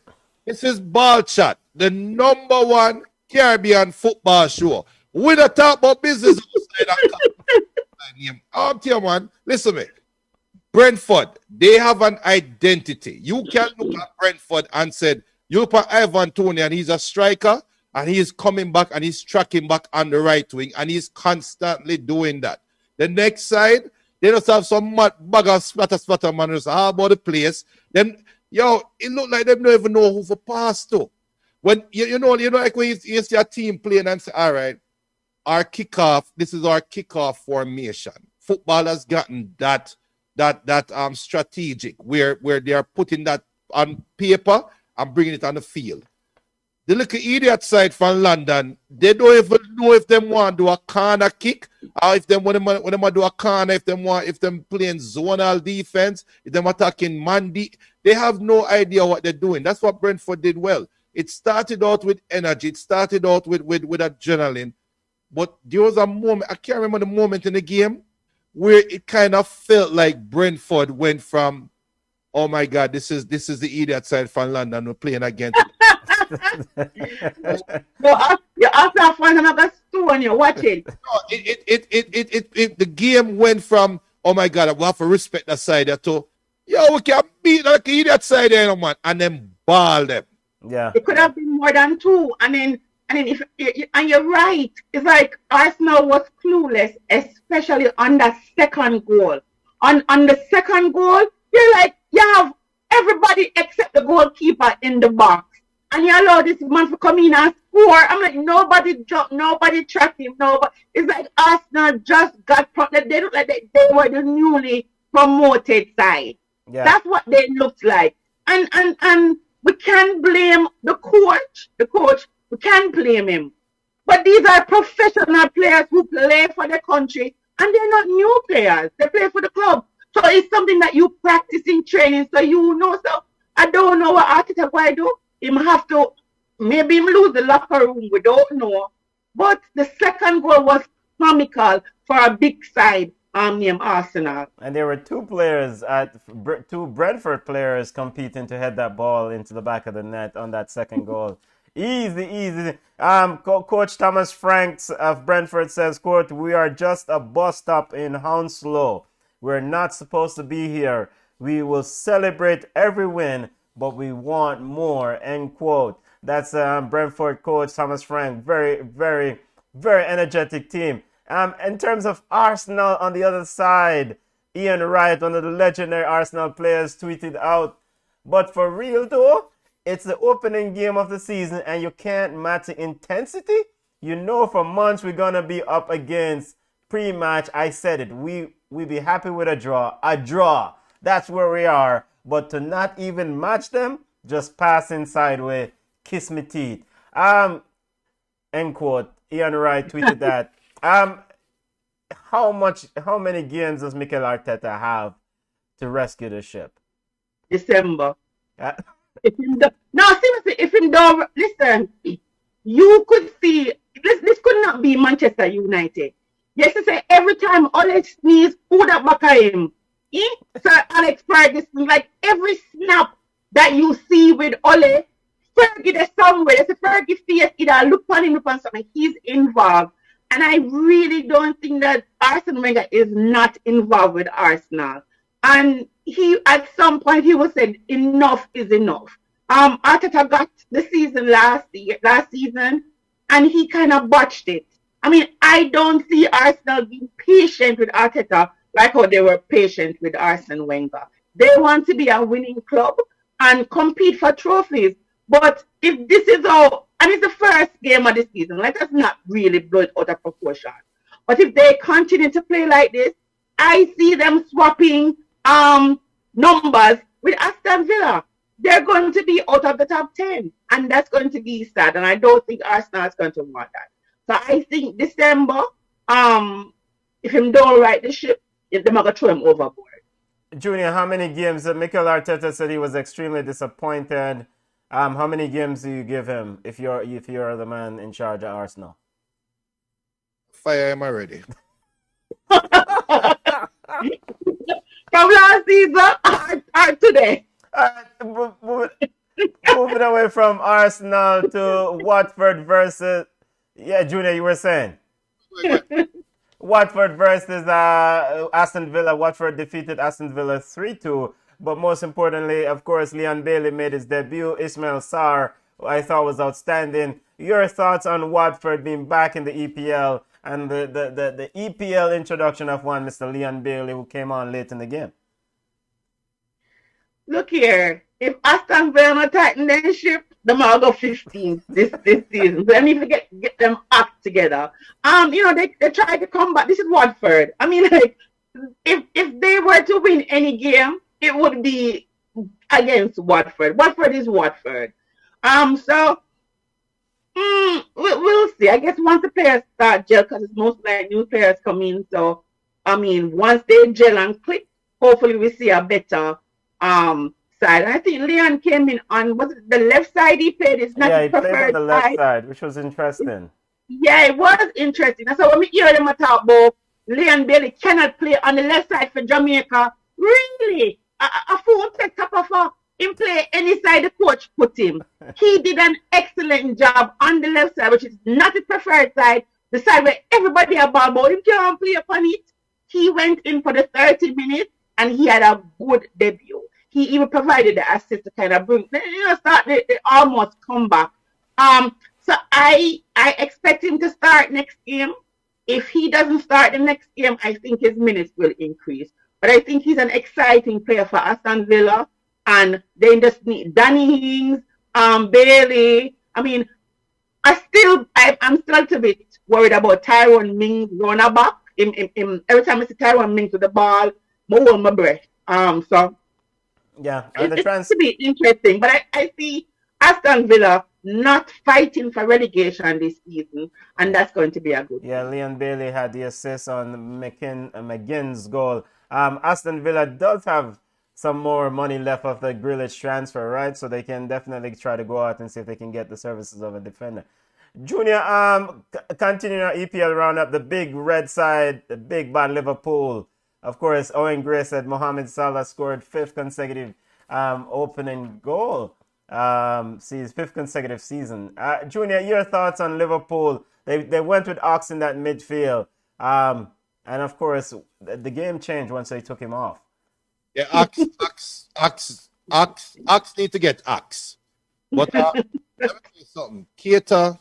This is Ballchat, the #1 Caribbean football show. We don't talk about business outside that. I'll tell you, man, listen to me. Brentford, they have an identity. You can't look at Brentford and said, you look at Ivan Toney and he's a striker and he's coming back and he's tracking back on the right wing and he's constantly doing that. The next side, they just have some bag of splatter man just all about the place. Then, it look like they don't even know who to pass to. When you know, like when you see a team playing and say, all right, this is our kickoff formation. Football has gotten that strategic where they are putting that on paper and bringing it on the field. The little idiot side from London, they don't even know if they want to do a corner kick or if they want to do a corner, if them playing zonal defense, if them attacking Mandy. They have no idea what they're doing. That's what Brentford did well. It started out with energy. It started out with adrenaline. But there was a moment, I can't remember the moment in the game, where it kind of felt like Brentford went from, oh my God, this is the idiot side from London we're playing against. You also find another stone you're watching. No, the game went from, oh my God, we have to respect that side there to, we can beat like idiot side there, man, and then ball them. Yeah. It could have been more than two, and then and you're right. It's like Arsenal was clueless, especially on that second goal. On the second goal, you're like, you have everybody except the goalkeeper in the box. And you allow this man to come in and score. I'm like, nobody jumped, nobody tracked him, nobody. It's like Arsenal just got they look like they were the newly promoted side. Yeah. That's what they looked like. And we can't blame the coach. We can't blame him. But these are professional players who play for the country, and they're not new players. They play for the club. So it's something that you practice in training, so you know. So I don't know what Arteta will do. Him have to, maybe him lose the locker room. We don't know. But the second goal was comical for a big side named Arsenal. And there were two Brentford players competing to head that ball into the back of the net on that second goal. Easy. Coach Thomas Franks of Brentford says, quote, "We are just a bus stop in Hounslow. We're not supposed to be here. We will celebrate every win, but we want more," end quote. That's Brentford coach Thomas Frank. Very, very, very energetic team. In terms of Arsenal on the other side, Ian Wright, one of the legendary Arsenal players, tweeted out, "But for real though, it's the opening game of the season and you can't match the intensity. You know for months we're going to be up against pre-match. I said it. We be happy with a draw. A draw. That's where we are. But to not even match them, just passing sideways, kiss me teeth." End quote. Ian Wright tweeted that. How many games does Mikel Arteta have to rescue the ship? December. Seriously, if him don't listen, you could see this could not be Manchester United. Yes, to say every time Ole sneeze, who that back at him? Sir Alex Ferguson, like every snap that you see with Ole, Fergie there's somewhere. There's a Fergie face either look on him, look on something. He's involved. And I really don't think that Arsene Wenger is not involved with Arsenal. And he, at some point, he was saying, enough is enough. Arteta got the season last season, and he kind of botched it. I mean, I don't see Arsenal being patient with Arteta like how they were patient with Arsene Wenger. They want to be a winning club and compete for trophies. But if this is all, and it's the first game of the season, let us not really blow it out of proportion. But if they continue to play like this, I see them swapping numbers with Aston Villa. They're going to be out of the top 10, and that's going to be sad. And I don't think Arsenal is going to want that. So I think December, if him don't right the ship, they're going to throw him overboard. Junior, how many games? Mikel Arteta said he was extremely disappointed. How many games do you give him if you're the man in charge of Arsenal? Fire him already. From last season or today. Moving away from Arsenal to Watford versus... Yeah, Junior, you were saying? Watford versus Aston Villa. Watford defeated Aston Villa 3-2. But most importantly, of course, Leon Bailey made his debut. Ismail Sarr, who I thought was outstanding. Your thoughts on Watford being back in the EPL and the EPL introduction of one Mr. Leon Bailey, who came on late in the game? Look here, if Aston Villa not tighten their ship, them all go 15 this season. They need to get them act together. They try to come back. This is Watford. I mean, like, if they were to win any game, it would be against Watford. Watford is Watford. So we'll see. I guess once the players start gel, because it's most like new players come in. So I mean, once they gel and click, hopefully we see a better side. I think Leon came in on, was it the left side he played? It's not he played on the left side, which was interesting. Yeah, it was interesting. So when we hear them talk about Leon Bailey cannot play on the left side for Jamaica, really? A fool take top of him play any side the coach put him. He did an excellent job on the left side, which is not his preferred side, the side where everybody about him can't play upon it. He went in for the 30 minutes and he had a good debut. He even provided the assist to kind of bring, start the almost comeback. So I expect him to start next game. If he doesn't start the next game, I think his minutes will increase. But I think he's an exciting player for Aston Villa. And they just need Danny Ings, Bailey. I mean, I'm still a little bit worried about Tyrone Mings running back. Every time I see Tyrone Mings with the ball, I hold my breath. So yeah, it's to be interesting. But I see Aston Villa not fighting for relegation this season, and that's going to be a good thing. Yeah, Leon Bailey had the assist on McGinn's goal. Aston Villa does have some more money left of the Grealish transfer, right? So they can definitely try to go out and see if they can get the services of a defender. Junior, continuing our EPL roundup, the big red side, the big bad Liverpool. Of course, Owen Gray said Mohamed Salah scored 5th consecutive opening goal. See his 5th consecutive season. Junior, your thoughts on Liverpool? They went with Ox in that midfield. And of course, the game changed once they took him off. Yeah, Ox need to get Ox. But let me tell you something. Keita,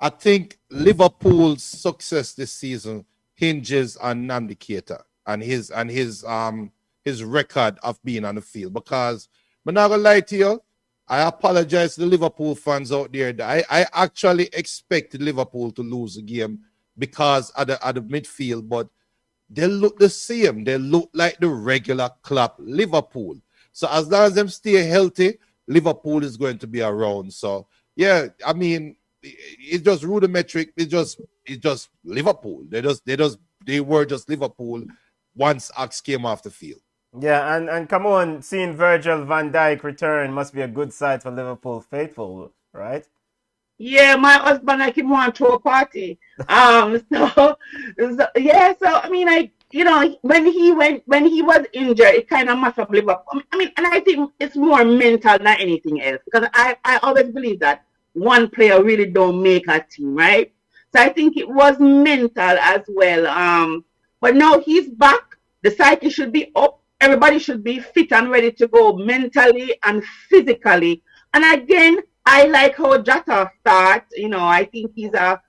I think Liverpool's success this season hinges on Nnamdi Keita and his record of being on the field. Because I'm not gonna lie to you, I apologize to the Liverpool fans out there. I actually expected Liverpool to lose the game because of the midfield, but they look the same. They look like the regular club Liverpool. So as long as them stay healthy, Liverpool is going to be around. So yeah, I mean, it's just rudimentary. It's just Liverpool. They were just Liverpool once Ox came off the field. Yeah, and come on, seeing Virgil van Dijk return must be a good sight for Liverpool faithful, right? Yeah, my husband like him want to throw a party. So I mean, when he was injured, it kind of messed up Liverpool. I mean, and I think it's more mental than anything else, because I always believe that one player really don't make a team, right? So I think it was mental as well. But now he's back. The psyche should be up. Everybody should be fit and ready to go mentally and physically. And again, I like how Jota starts. I think he's a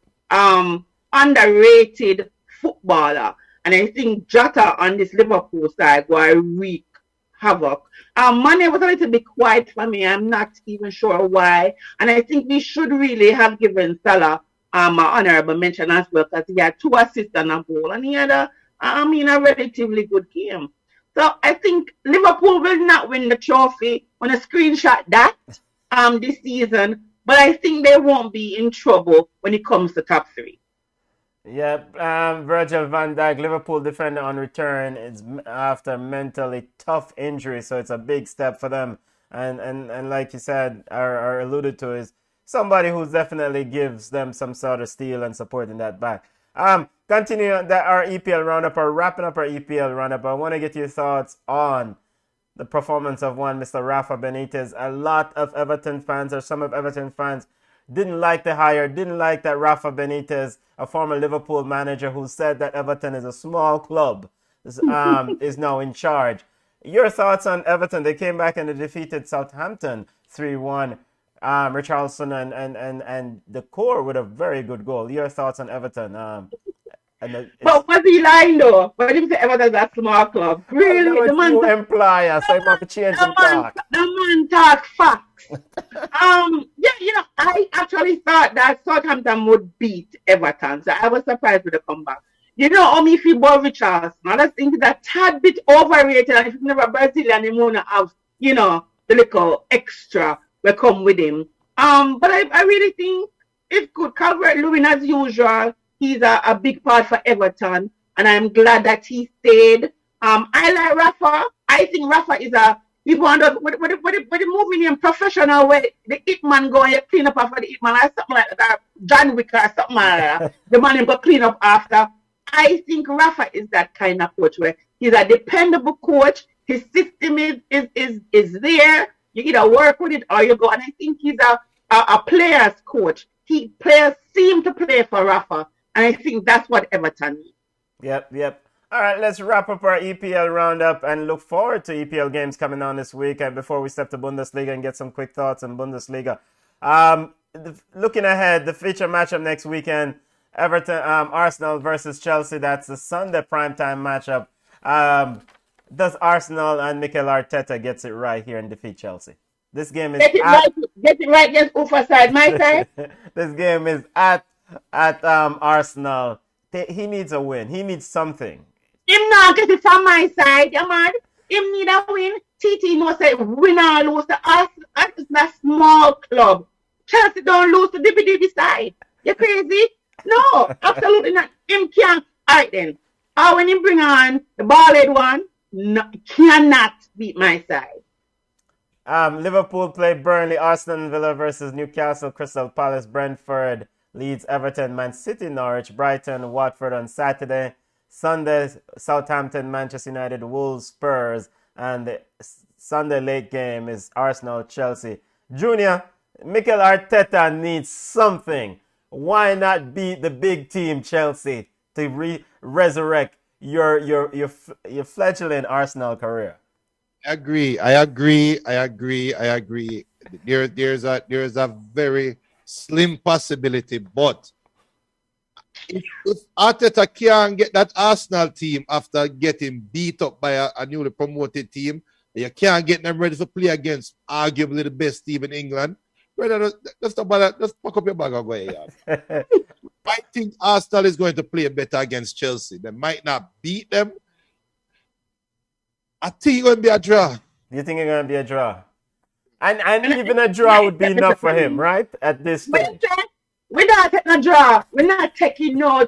underrated footballer. And I think Jota on this Liverpool side will wreak havoc. Mane was a little bit quiet for me. I'm not even sure why. And I think we should really have given Salah an honorable mention as well, because he had 2 assists and a goal. And he had a relatively good game. So I think Liverpool will not win the trophy. On a screenshot that this season, but I think they won't be in trouble when it comes to top 3. Yeah, Virgil van Dijk, Liverpool defender on return, is after mentally tough injury, so it's a big step for them. And like you said, or alluded to, is somebody who definitely gives them some sort of steel and support in that back. Continuing our EPL roundup, or wrapping up our EPL roundup, I want to get your thoughts on the performance of one Mr. Rafa Benitez. A lot of Everton fans, or some of Everton fans, didn't like the hire, didn't like that Rafa Benitez, a former Liverpool manager who said that Everton is a small club, is now in charge. Your thoughts on Everton? They came back and they defeated Southampton 3-1. Richarlison and the core with a very good goal. Your thoughts on Everton? But was he lying though? But if Everton's a small club, really, the man employer, so I have change him talk. The man talk facts. Yeah, I actually thought that Southampton would beat Everton, so I was surprised with the comeback. You know, me feel about Richarlison. I just think that tad bit overrated, and if you're never Brazilian, you want to have, the little extra will come with him. But I really think it's good. Calvert-Lewin, as usual, he's a big part for Everton, and I'm glad that he stayed. I like Rafa. I think Rafa is with the moving in professional way, the hitman go and clean up after the hitman, or something like that, John Wick or something like that. The man go clean up after. I think Rafa is that kind of coach where he's a dependable coach. His system is there. You either work with it or you go. And I think he's a player's coach. Players seem to play for Rafa. And I think that's what Everton needs. Yep. All right, let's wrap up our EPL roundup and look forward to EPL games coming on this week. And before we step to Bundesliga and get some quick thoughts on Bundesliga. Looking ahead, the feature matchup next weekend, Arsenal versus Chelsea. That's a Sunday primetime matchup. Does Arsenal and Mikel Arteta gets it right here and defeat Chelsea? This game is get it right against Ufa side, my side. This game is at Arsenal. He needs a win. He needs something. Him not get it from my side, you man. Him need a win. TT no say win or lose to Arsenal. It's a small club. Chelsea don't lose to DB side. You crazy? No, absolutely not. Him can't. All right then. When him bring on the ball-head one, cannot beat my side. Liverpool play Burnley, Arsenal Villa versus Newcastle, Crystal Palace, Brentford, Leeds, Everton, Man City, Norwich, Brighton, Watford on Saturday. Sunday, Southampton, Manchester United, Wolves, Spurs, and the Sunday late game is Arsenal, Chelsea. Junior, Mikel Arteta needs something. Why not beat the big team Chelsea to resurrect your fledgling Arsenal career? I agree. There's a very slim possibility, but if Arteta can't get that Arsenal team after getting beat up by a newly promoted team, you can't get them ready to play against arguably the best team in England. Brother, just pack up your bag and go here. I think Arsenal is going to play better against Chelsea. They might not beat them. I think it's going to be a draw. You think it's going to be a draw? And even a draw would be enough for him, right? At this stage. We're not taking a draw. We're not taking no,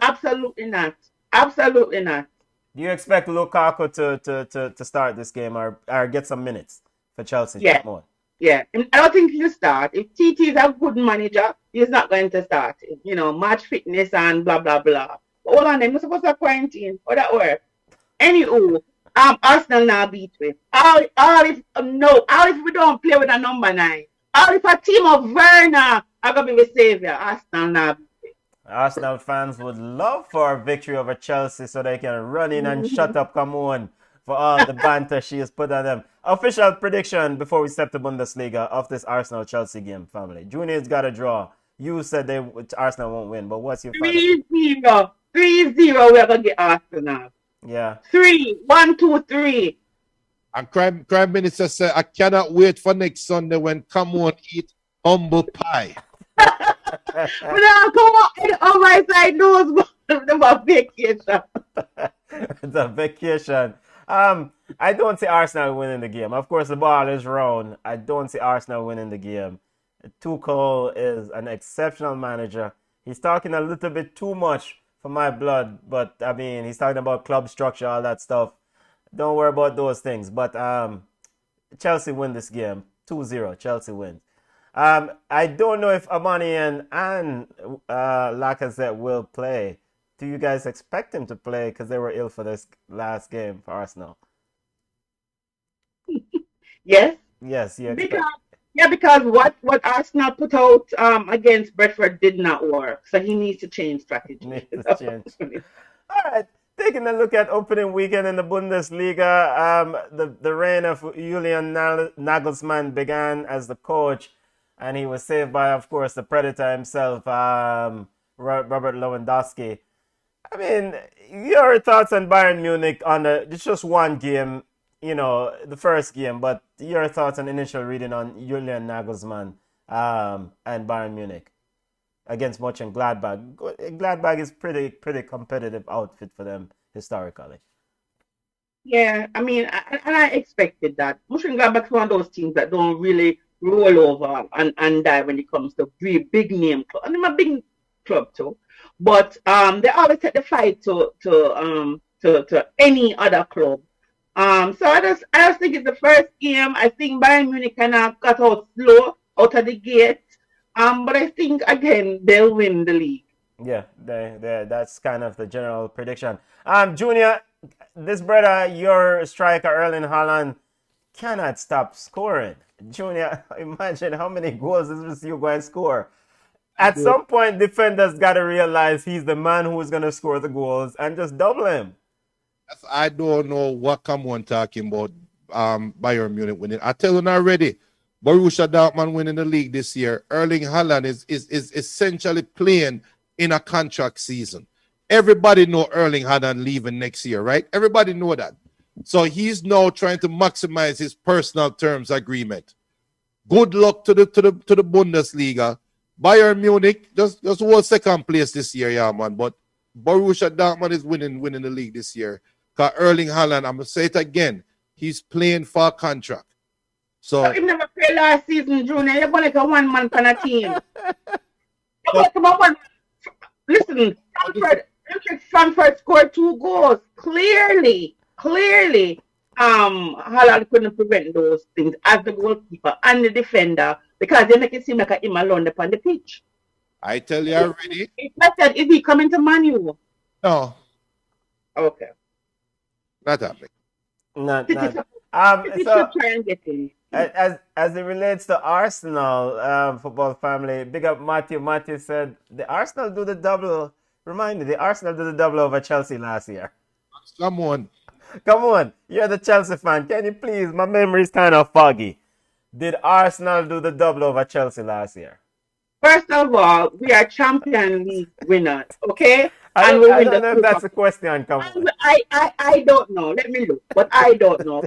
absolutely not. Absolutely not. Do you expect Lukaku to start this game or get some minutes for Chelsea? Yeah. More? Yeah. I don't think he'll start. If TT is a good manager, he's not going to start. Match fitness and blah, blah, blah. But hold on, they're supposed to quarantine. How that work? Anywho, Arsenal now beat me. All if we don't play with a number 9. All if a team of Werner are going to be the savior. Arsenal now beat me. Arsenal fans would love for a victory over Chelsea so they can run in and shut up, come on, for all the banter she has put on them. Official prediction before we step to Bundesliga of this Arsenal-Chelsea game, family. Junior's got a draw. You said Arsenal won't win, but what's your 3-0. 3-0, we're going to get Arsenal. Yeah. 3. 1, 2, 3. And Crime Minister said, I cannot wait for next Sunday when come on eat humble pie. Come on my side knows about vacation. It's a vacation. I don't see Arsenal winning the game. Of course, the ball is round. I don't see Arsenal winning the game. Tuchel is an exceptional manager. He's talking a little bit too much for my blood, but I mean, he's talking about club structure, all that stuff. Don't worry about those things. But Chelsea win this game. 2-0. Chelsea wins. I don't know if Amani and Lacazette will play. Do you guys expect him to play because they were ill for this last game for Arsenal? Yes. Yes, you expect. Because Yeah, because what Arsenal put out against Brentford did not work, so he needs to change strategy. Need to change. All right. Taking a look at opening weekend in the Bundesliga, the reign of Julian Nagelsmann began as the coach, and he was saved by, of course, the Predator himself, Robert Lewandowski. I mean, your thoughts on Bayern Munich on it's just one game, the first game, but your thoughts and initial reading on Julian Nagelsmann and Bayern Munich against Mönchengladbach. Gladbach is pretty competitive outfit for them historically. Yeah, I mean, I expected that. Mönchengladbach is one of those teams that don't really roll over and die when it comes to big name club. And they're a big club too, but they always take the fight to any other club. So I just think it's the first game. I think Bayern Munich kind of got out slow out of the gate. But I think again they'll win the league. Yeah, that's kind of the general prediction. Junior, this brother, your striker Erling Haaland cannot stop scoring. Junior, imagine how many goals is you going to score. At some point, defenders got to realize he's the man who is going to score the goals and just double him. I don't know what come on talking about Bayern Munich winning. I tell you already, Borussia Dortmund winning the league this year. Erling Haaland is essentially playing in a contract season. Everybody know Erling Haaland leaving next year, right? Everybody know that. So he's now trying to maximize his personal terms agreement. Good luck to the Bundesliga. Bayern Munich just won second place this year, yeah, man. But Borussia Dortmund is winning the league this year. Because Erling Haaland, I'm gonna say it again, he's playing for a contract. So he never played last season, Junior. You're going to one man on a team. Listen, Frankfurt scored 2 goals. Clearly, Haaland couldn't prevent those things as the goalkeeper and the defender because they make it seem like him alone upon the pitch. I tell you already. Is he coming to Man U? No. Okay. Not happening. Not. So try and get in. As it relates to Arsenal football family, big up Matthew. Matthew said the Arsenal do the double. Remind me, the Arsenal did the double over Chelsea last year. Come on, you're the Chelsea fan. Can you please? My memory is kind of foggy. Did Arsenal do the double over Chelsea last year? First of all, we are Champions League winners, okay? I don't know if that's a question. Come on. I don't know. Let me look, but I don't know.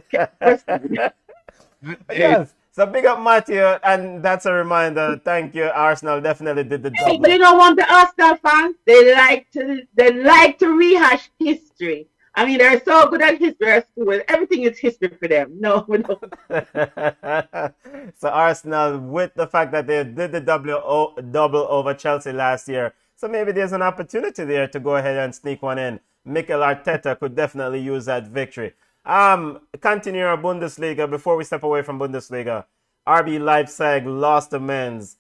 Yes. So big up Matthew, and that's a reminder. Thank you. Arsenal definitely did the double. But you don't want the Arsenal fans. They like to rehash history. I mean, they're so good at history at school. Everything is history for them. No. So Arsenal, with the fact that they did the double over Chelsea last year, so maybe there's an opportunity there to go ahead and sneak one in. Mikel Arteta could definitely use that victory. Continue our Bundesliga. Before we step away from Bundesliga, RB Leipzig lost the men's.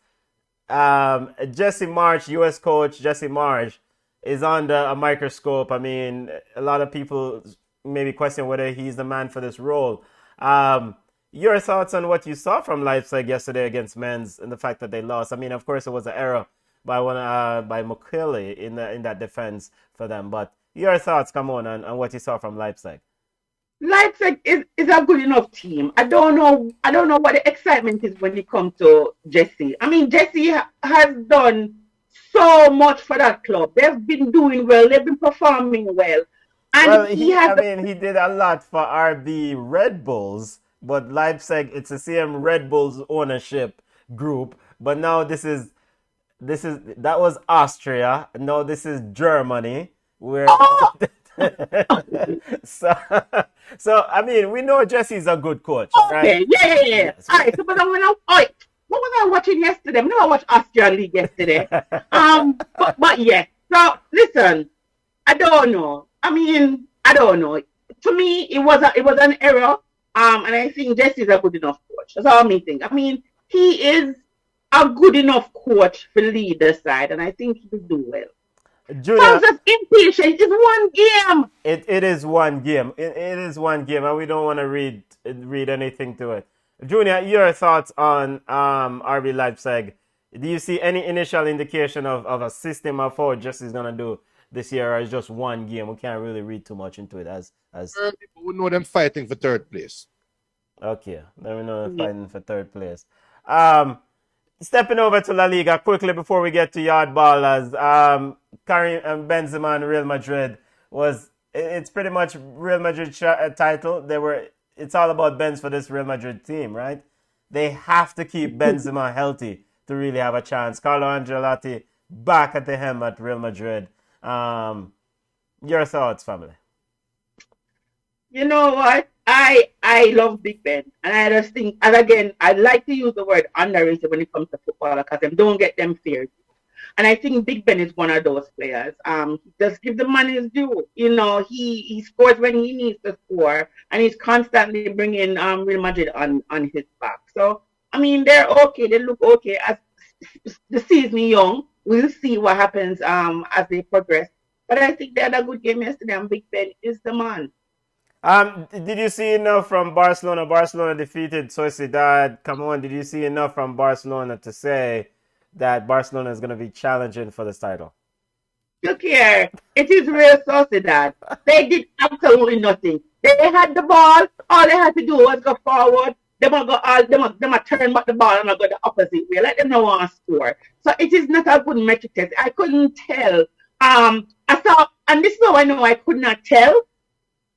Jesse Marsch, U.S. coach Jesse Marsch, is under a microscope. I mean, a lot of people maybe question whether he's the man for this role. Your thoughts on what you saw from Leipzig yesterday against men's and the fact that they lost? I mean, of course, it was an error by Mukiele in that defense for them. But your thoughts, come on what you saw from Leipzig. Leipzig is a good enough team. I don't know what the excitement is when it comes to Jesse. I mean, Jesse has done so much for that club. They've been doing well. They've been performing well. And he did a lot for RB Red Bulls, but Leipzig, it's the same Red Bulls ownership group. But now that was Austria. Now this is Germany. Where so I mean, we know Jesse's a good coach, right? Okay, yeah. Yes. All right, so but what was I watching yesterday? I never watched Austrian League yesterday. But yeah. So listen, I don't know. I mean, I don't know. To me, it was an error. And I think Jesse's a good enough coach. That's all I think. I mean, he is a good enough coach for lead the side, and I think he will do well. Junior, I'm just impatient. It's one game. It is one game. It is one game, and we don't want to read anything to it. Junior, your thoughts on RB Leipzig? Do you see any initial indication of a system of how Jesse is gonna do this year, or is just one game? We can't really read too much into it as We know them fighting for third place. okay. Let me know fighting for third place. Um, Stepping over to La Liga quickly before we get to yard ballers. Karim Benzema and Real Madrid it's pretty much Real Madrid title. It's all about Benz for this Real Madrid team, right? They have to keep Benzema healthy to really have a chance. Carlo Ancelotti back at the helm at Real Madrid. Your thoughts, family? You know what? I love Big Ben, and I just think, and again, I like to use the word underrated when it comes to football because them don't get them feared. And I think Big Ben is one of those players. Just give the man his due. You know, he scores when he needs to score, and he's constantly bringing Real Madrid on his back. So I mean, they're okay. They look okay. As the season young, we'll see what happens as they progress. But I think they had a good game yesterday, and Big Ben is the man. Did you see enough from Barcelona? Barcelona defeated Sociedad. Come on, did you see enough from Barcelona to say that Barcelona is going to be challenging for this title? Look here, it is Real Sociedad. They did absolutely nothing. They had the ball. All they had to do was go forward. They might go all. They might turn back the ball and go the opposite way. Let them know want to score. So it is not a good metric test. I couldn't tell. I saw, and this is how I know I could not tell.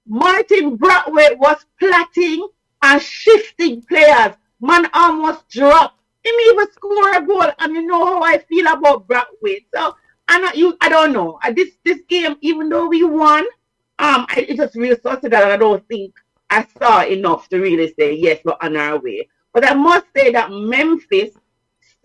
Martin Braithwaite was plotting and shifting players. Man almost dropped. He even score a goal, and you know how I feel about Braithwaite. So I don't know. This game, even though we won, it was real saucy that I don't think I saw enough to really say yes, we're on our way. But I must say that Memphis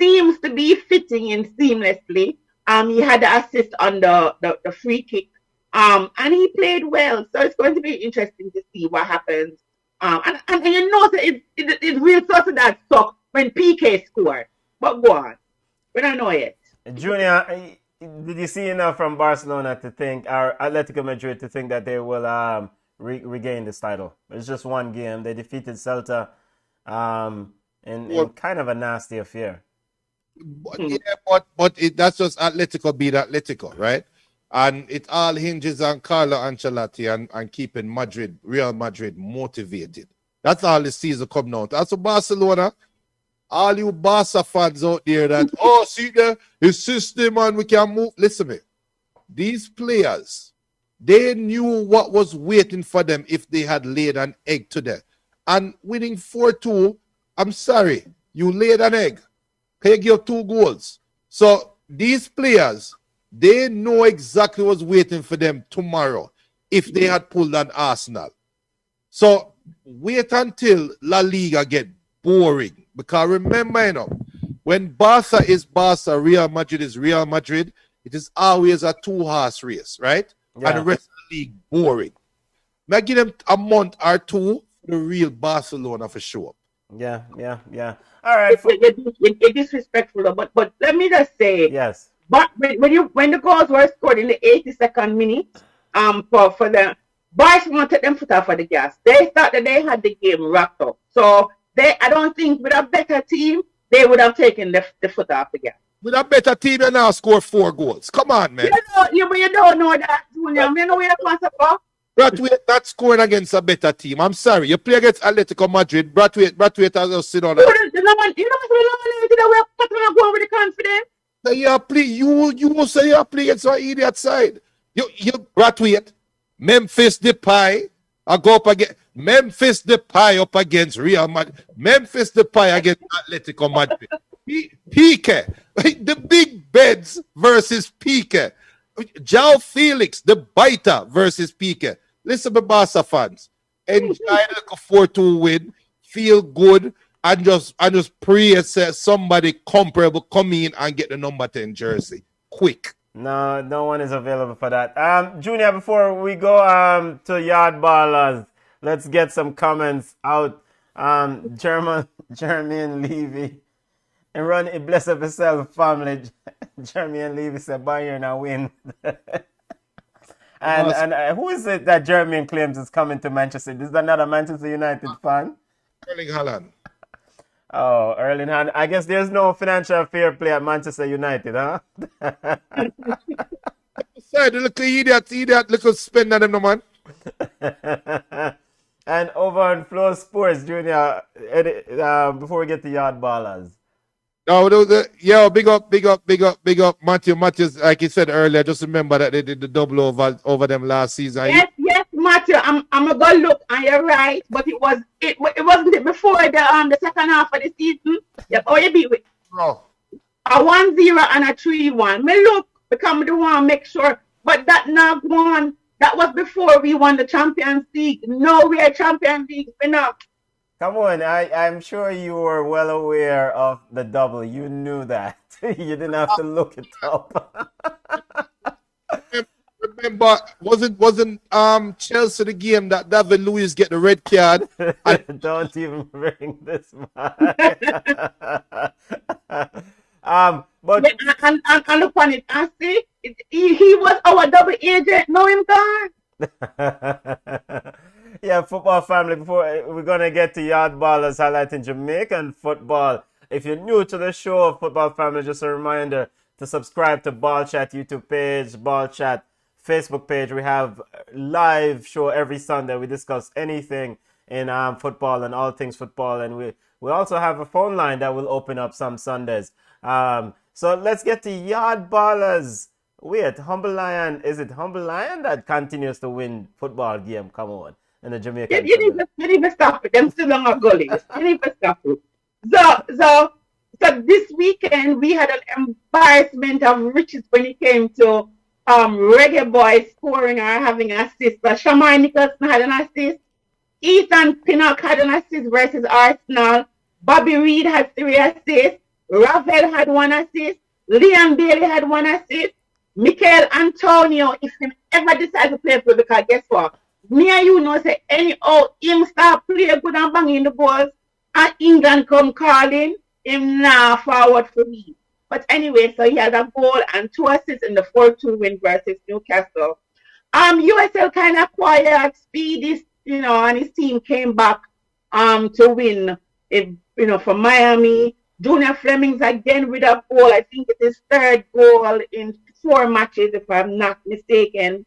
seems to be fitting in seamlessly. He had the assist on the free kick. And he played well, so it's going to be interesting to see what happens. And you know that it's real sort of that suck when PK scored. But go on, we don't know yet. Junior, did you see enough from Barcelona to think, or Atletico Madrid to think that they will regain this title? It's just one game. They defeated Celta in kind of a nasty affair. That's just Atletico beat Atletico, right? And it all hinges on Carlo Ancelotti and keeping Real Madrid motivated. That's all the season come down to. As for Barcelona, all you Barca fans out there that, see his system and we can move. Listen to me. These players, they knew what was waiting for them if they had laid an egg to them. And winning 4-2, I'm sorry, you laid an egg. Can you give 2 goals? So these players, they know exactly what's waiting for them tomorrow if they had pulled an Arsenal. So wait until La Liga get boring. Because remember, when Barca is Barca, Real Madrid is Real Madrid, it is always a 2-horse race, right? Yeah. And the rest of the league boring. May give them a month or 2 for the real Barcelona for sure. Yeah. All right. You're disrespectful, but let me just say, yes. But when the goals were scored in the 82nd minute, for the Barcelona took them foot off of the gas. They thought that they had the game wrapped up. So I don't think with a better team they would have taken the foot off the gas. With a better team, they now score 4 goals. Come on, man. You don't know that, Junior. You know where you're going to go. Braithwaite not scoring against a better team. I'm sorry. You play against Atletico Madrid. Braithwaite has just sit on that. You know what's going with the confidence? You say you play against an idiot side. You Braithwaite, Memphis Depay, I go up against Memphis Depay up against Real Madrid. Memphis Depay against Atletico Madrid. Pique, the big beds versus Pique. João Felix, the biter versus Pique. Listen to Barca fans. Enjoy the 4-2 win. Feel good. And just pray somebody comparable come in and get the number 10 jersey. Quick. No one is available for that. Junior, before we go to yard ballers, let's get some comments out. Jeremy and Levy. And run a bless of yourself, family. Jeremy and Levy said Bayern now win. and who is it that Jeremy claims is coming to Manchester? Is that not a Manchester United fan? Erling Haaland. Oh, Erling Haaland. I guess there's no financial fair play at Manchester United, huh? Sorry, the little idiot, little spender them no man. And over on Flow Sports, Junior, before we get to Yard Ballers. No, big up, Matthew. Matthews, like he said earlier, just remember that they did the double over them last season. Yes, Matthew. I'm gonna go look, and you're right. But it wasn't it before the second half of the season. Yep. Oh, you beat with Oh. a 1-0 and a 3-1. Me look, become the one make sure. But that not one. That was before we won the Champions League. No, we are Champions League. Enough. Come on, I'm sure you were well aware of the double. You knew that. You didn't have to look it up. Remember, wasn't Chelsea the game that David Luiz get the red card? Don't even bring this back. But And look on it and see, he was our double agent. Know him gone. yeah, football family, before we're going to get to Yard Ballers highlighting Jamaican football. If you're new to the show, football family, just a reminder to subscribe to Ballchat YouTube page, Ballchat Facebook page. We have live show every Sunday. We discuss anything in football and all things football. And we also have a phone line that will open up some Sundays. So let's get to Yard Ballers. Wait, Humble Lion, is it Humble Lion that continues to win football game? Come on. In the Jamaican. You need to stop it. Them still on a gully. You need to stop it. So this weekend we had an embarrassment of riches when it came to Reggae Boy scoring or having an assist. So Shamar Nicholson had an assist. Ethan Pinnock had an assist versus Arsenal. Bobby Reed had 3 assists. Ravel had 1 assist. Liam Bailey had 1 assist. Mikel Antonio, if he ever decides to play for, because guess what? Me and you know say him start play good and bang in the balls and England come calling him now forward for me. But anyway, so he had a goal and 2 assists in the 4-2 win versus Newcastle. USL kind of quiet, Speedy, and his team came back to win for Miami. Junior Fleming's again with a goal. I think it's his 3rd goal in 4 matches, if I'm not mistaken.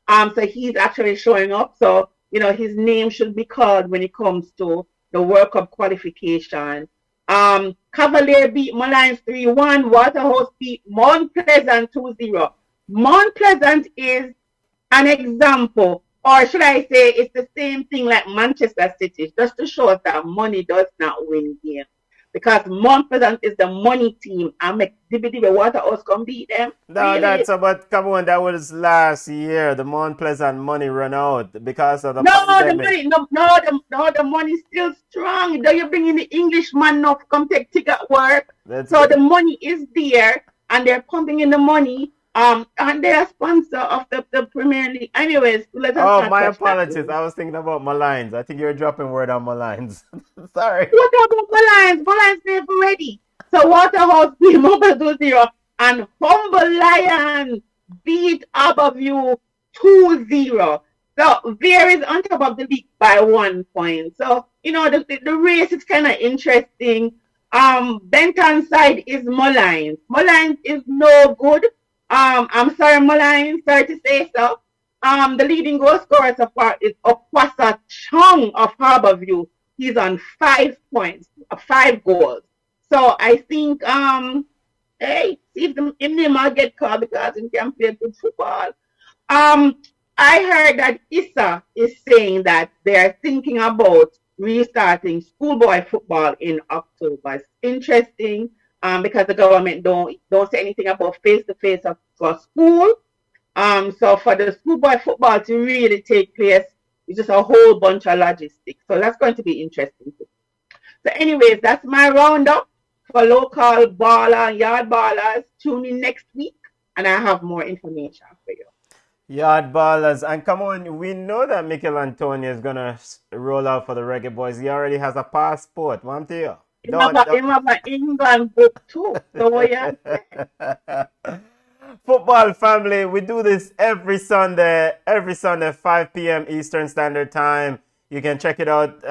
So he's actually showing up. So, his name should be called when it comes to the World Cup qualification. Cavalier beat Malines 3-1. Waterhouse beat Mount Pleasant 2-0. Mount Pleasant is an example, or should I say it's the same thing like Manchester City, just to show us that money does not win games. Because Mount Pleasant is the money team and McDibby Waterhouse can beat them. No, really? but come on, that was last year. The Mount Pleasant money run out because of the pandemic. The money's still strong. Though you bring in the Englishman now to come take ticket work. So the money is there and they're pumping in the money. And they're a sponsor of the Premier League. Anyways, let us my apologies. I was thinking about Malines. I think you're dropping word on Malines. Sorry. What about Malines? Malines never ready. So Waterhouse beat Mobile 2-0 and Humble Lion beat Aberview 2-0. So Veer is on top of the league by 1 point. So, the race is kind of interesting. Benton side is Malines. Malines is no good. I'm sorry, Malines, sorry to say so. The leading goal scorer so far is Okwasa Chung of Harborview. He's on 5 points, 5 goals. So I think, see if they might get called because he can play good football. I heard that Issa is saying that they're thinking about restarting schoolboy football in October. It's interesting. Because the government don't say anything about face-to-face for school. So for the schoolboy football to really take place, it's just a whole bunch of logistics. So that's going to be interesting. So anyways, that's my roundup for local baller and yard ballers. Tune in next week and I have more information for you. Yard Ballers. And come on, we know that Mikel Antonio is going to roll out for the Reggae Boys. He already has a passport. One to you. He have an England book too. So what you Football family, we do this every Sunday, 5 p.m. Eastern Standard Time. You can check it out.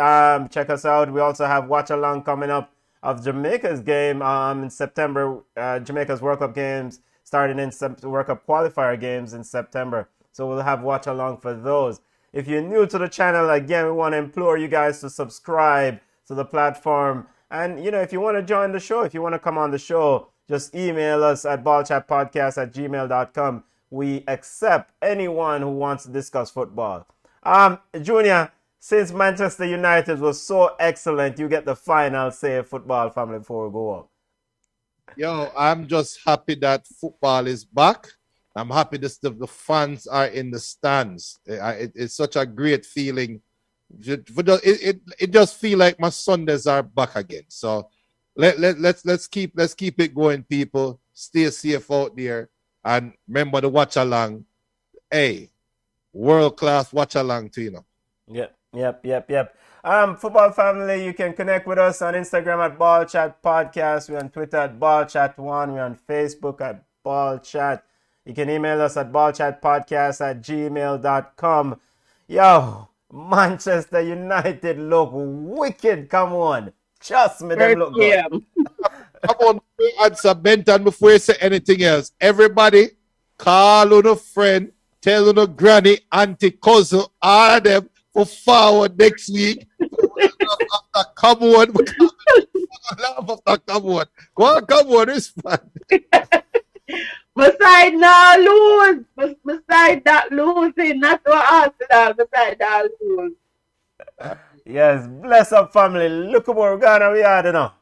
Check us out. We also have Watch Along coming up of Jamaica's game in September. Jamaica's World Cup games starting in World Cup qualifier games in September. So we'll have watch along for those. If you're new to the channel, again, we want to implore you guys to subscribe to the platform. And, if you want to join the show, if you want to come on the show, just email us at ballchatpodcast@gmail.com. We accept anyone who wants to discuss football. Junior, since Manchester United was so excellent, you get the final say, football family, before we go up. Yo, I'm just happy that football is back. I'm happy the fans are in the stands. It's such a great feeling. It just feel like my Sundays are back again. So let's keep it going, people. Stay safe out there, and remember to watch along. Hey, world class watch along too, Yep. Football family, you can connect with us on Instagram at Ballchat Podcast. We're on Twitter at Ballchat1. We're on Facebook at Ballchat. You can email us at ballchatpodcast@gmail.com. Yo, Manchester United look wicked. Come on. Trust me, they look good. Come on, answer Benton before you say anything else. Everybody, call on a friend, tell on a granny, auntie, cousin, all of them for forward next week. Come on. Laugh after come on. Go on, come on, respond. My side now lose. My side that losing, not to Arsenal. My side that lose. Yes, bless up family. Look at what we're going to be at now.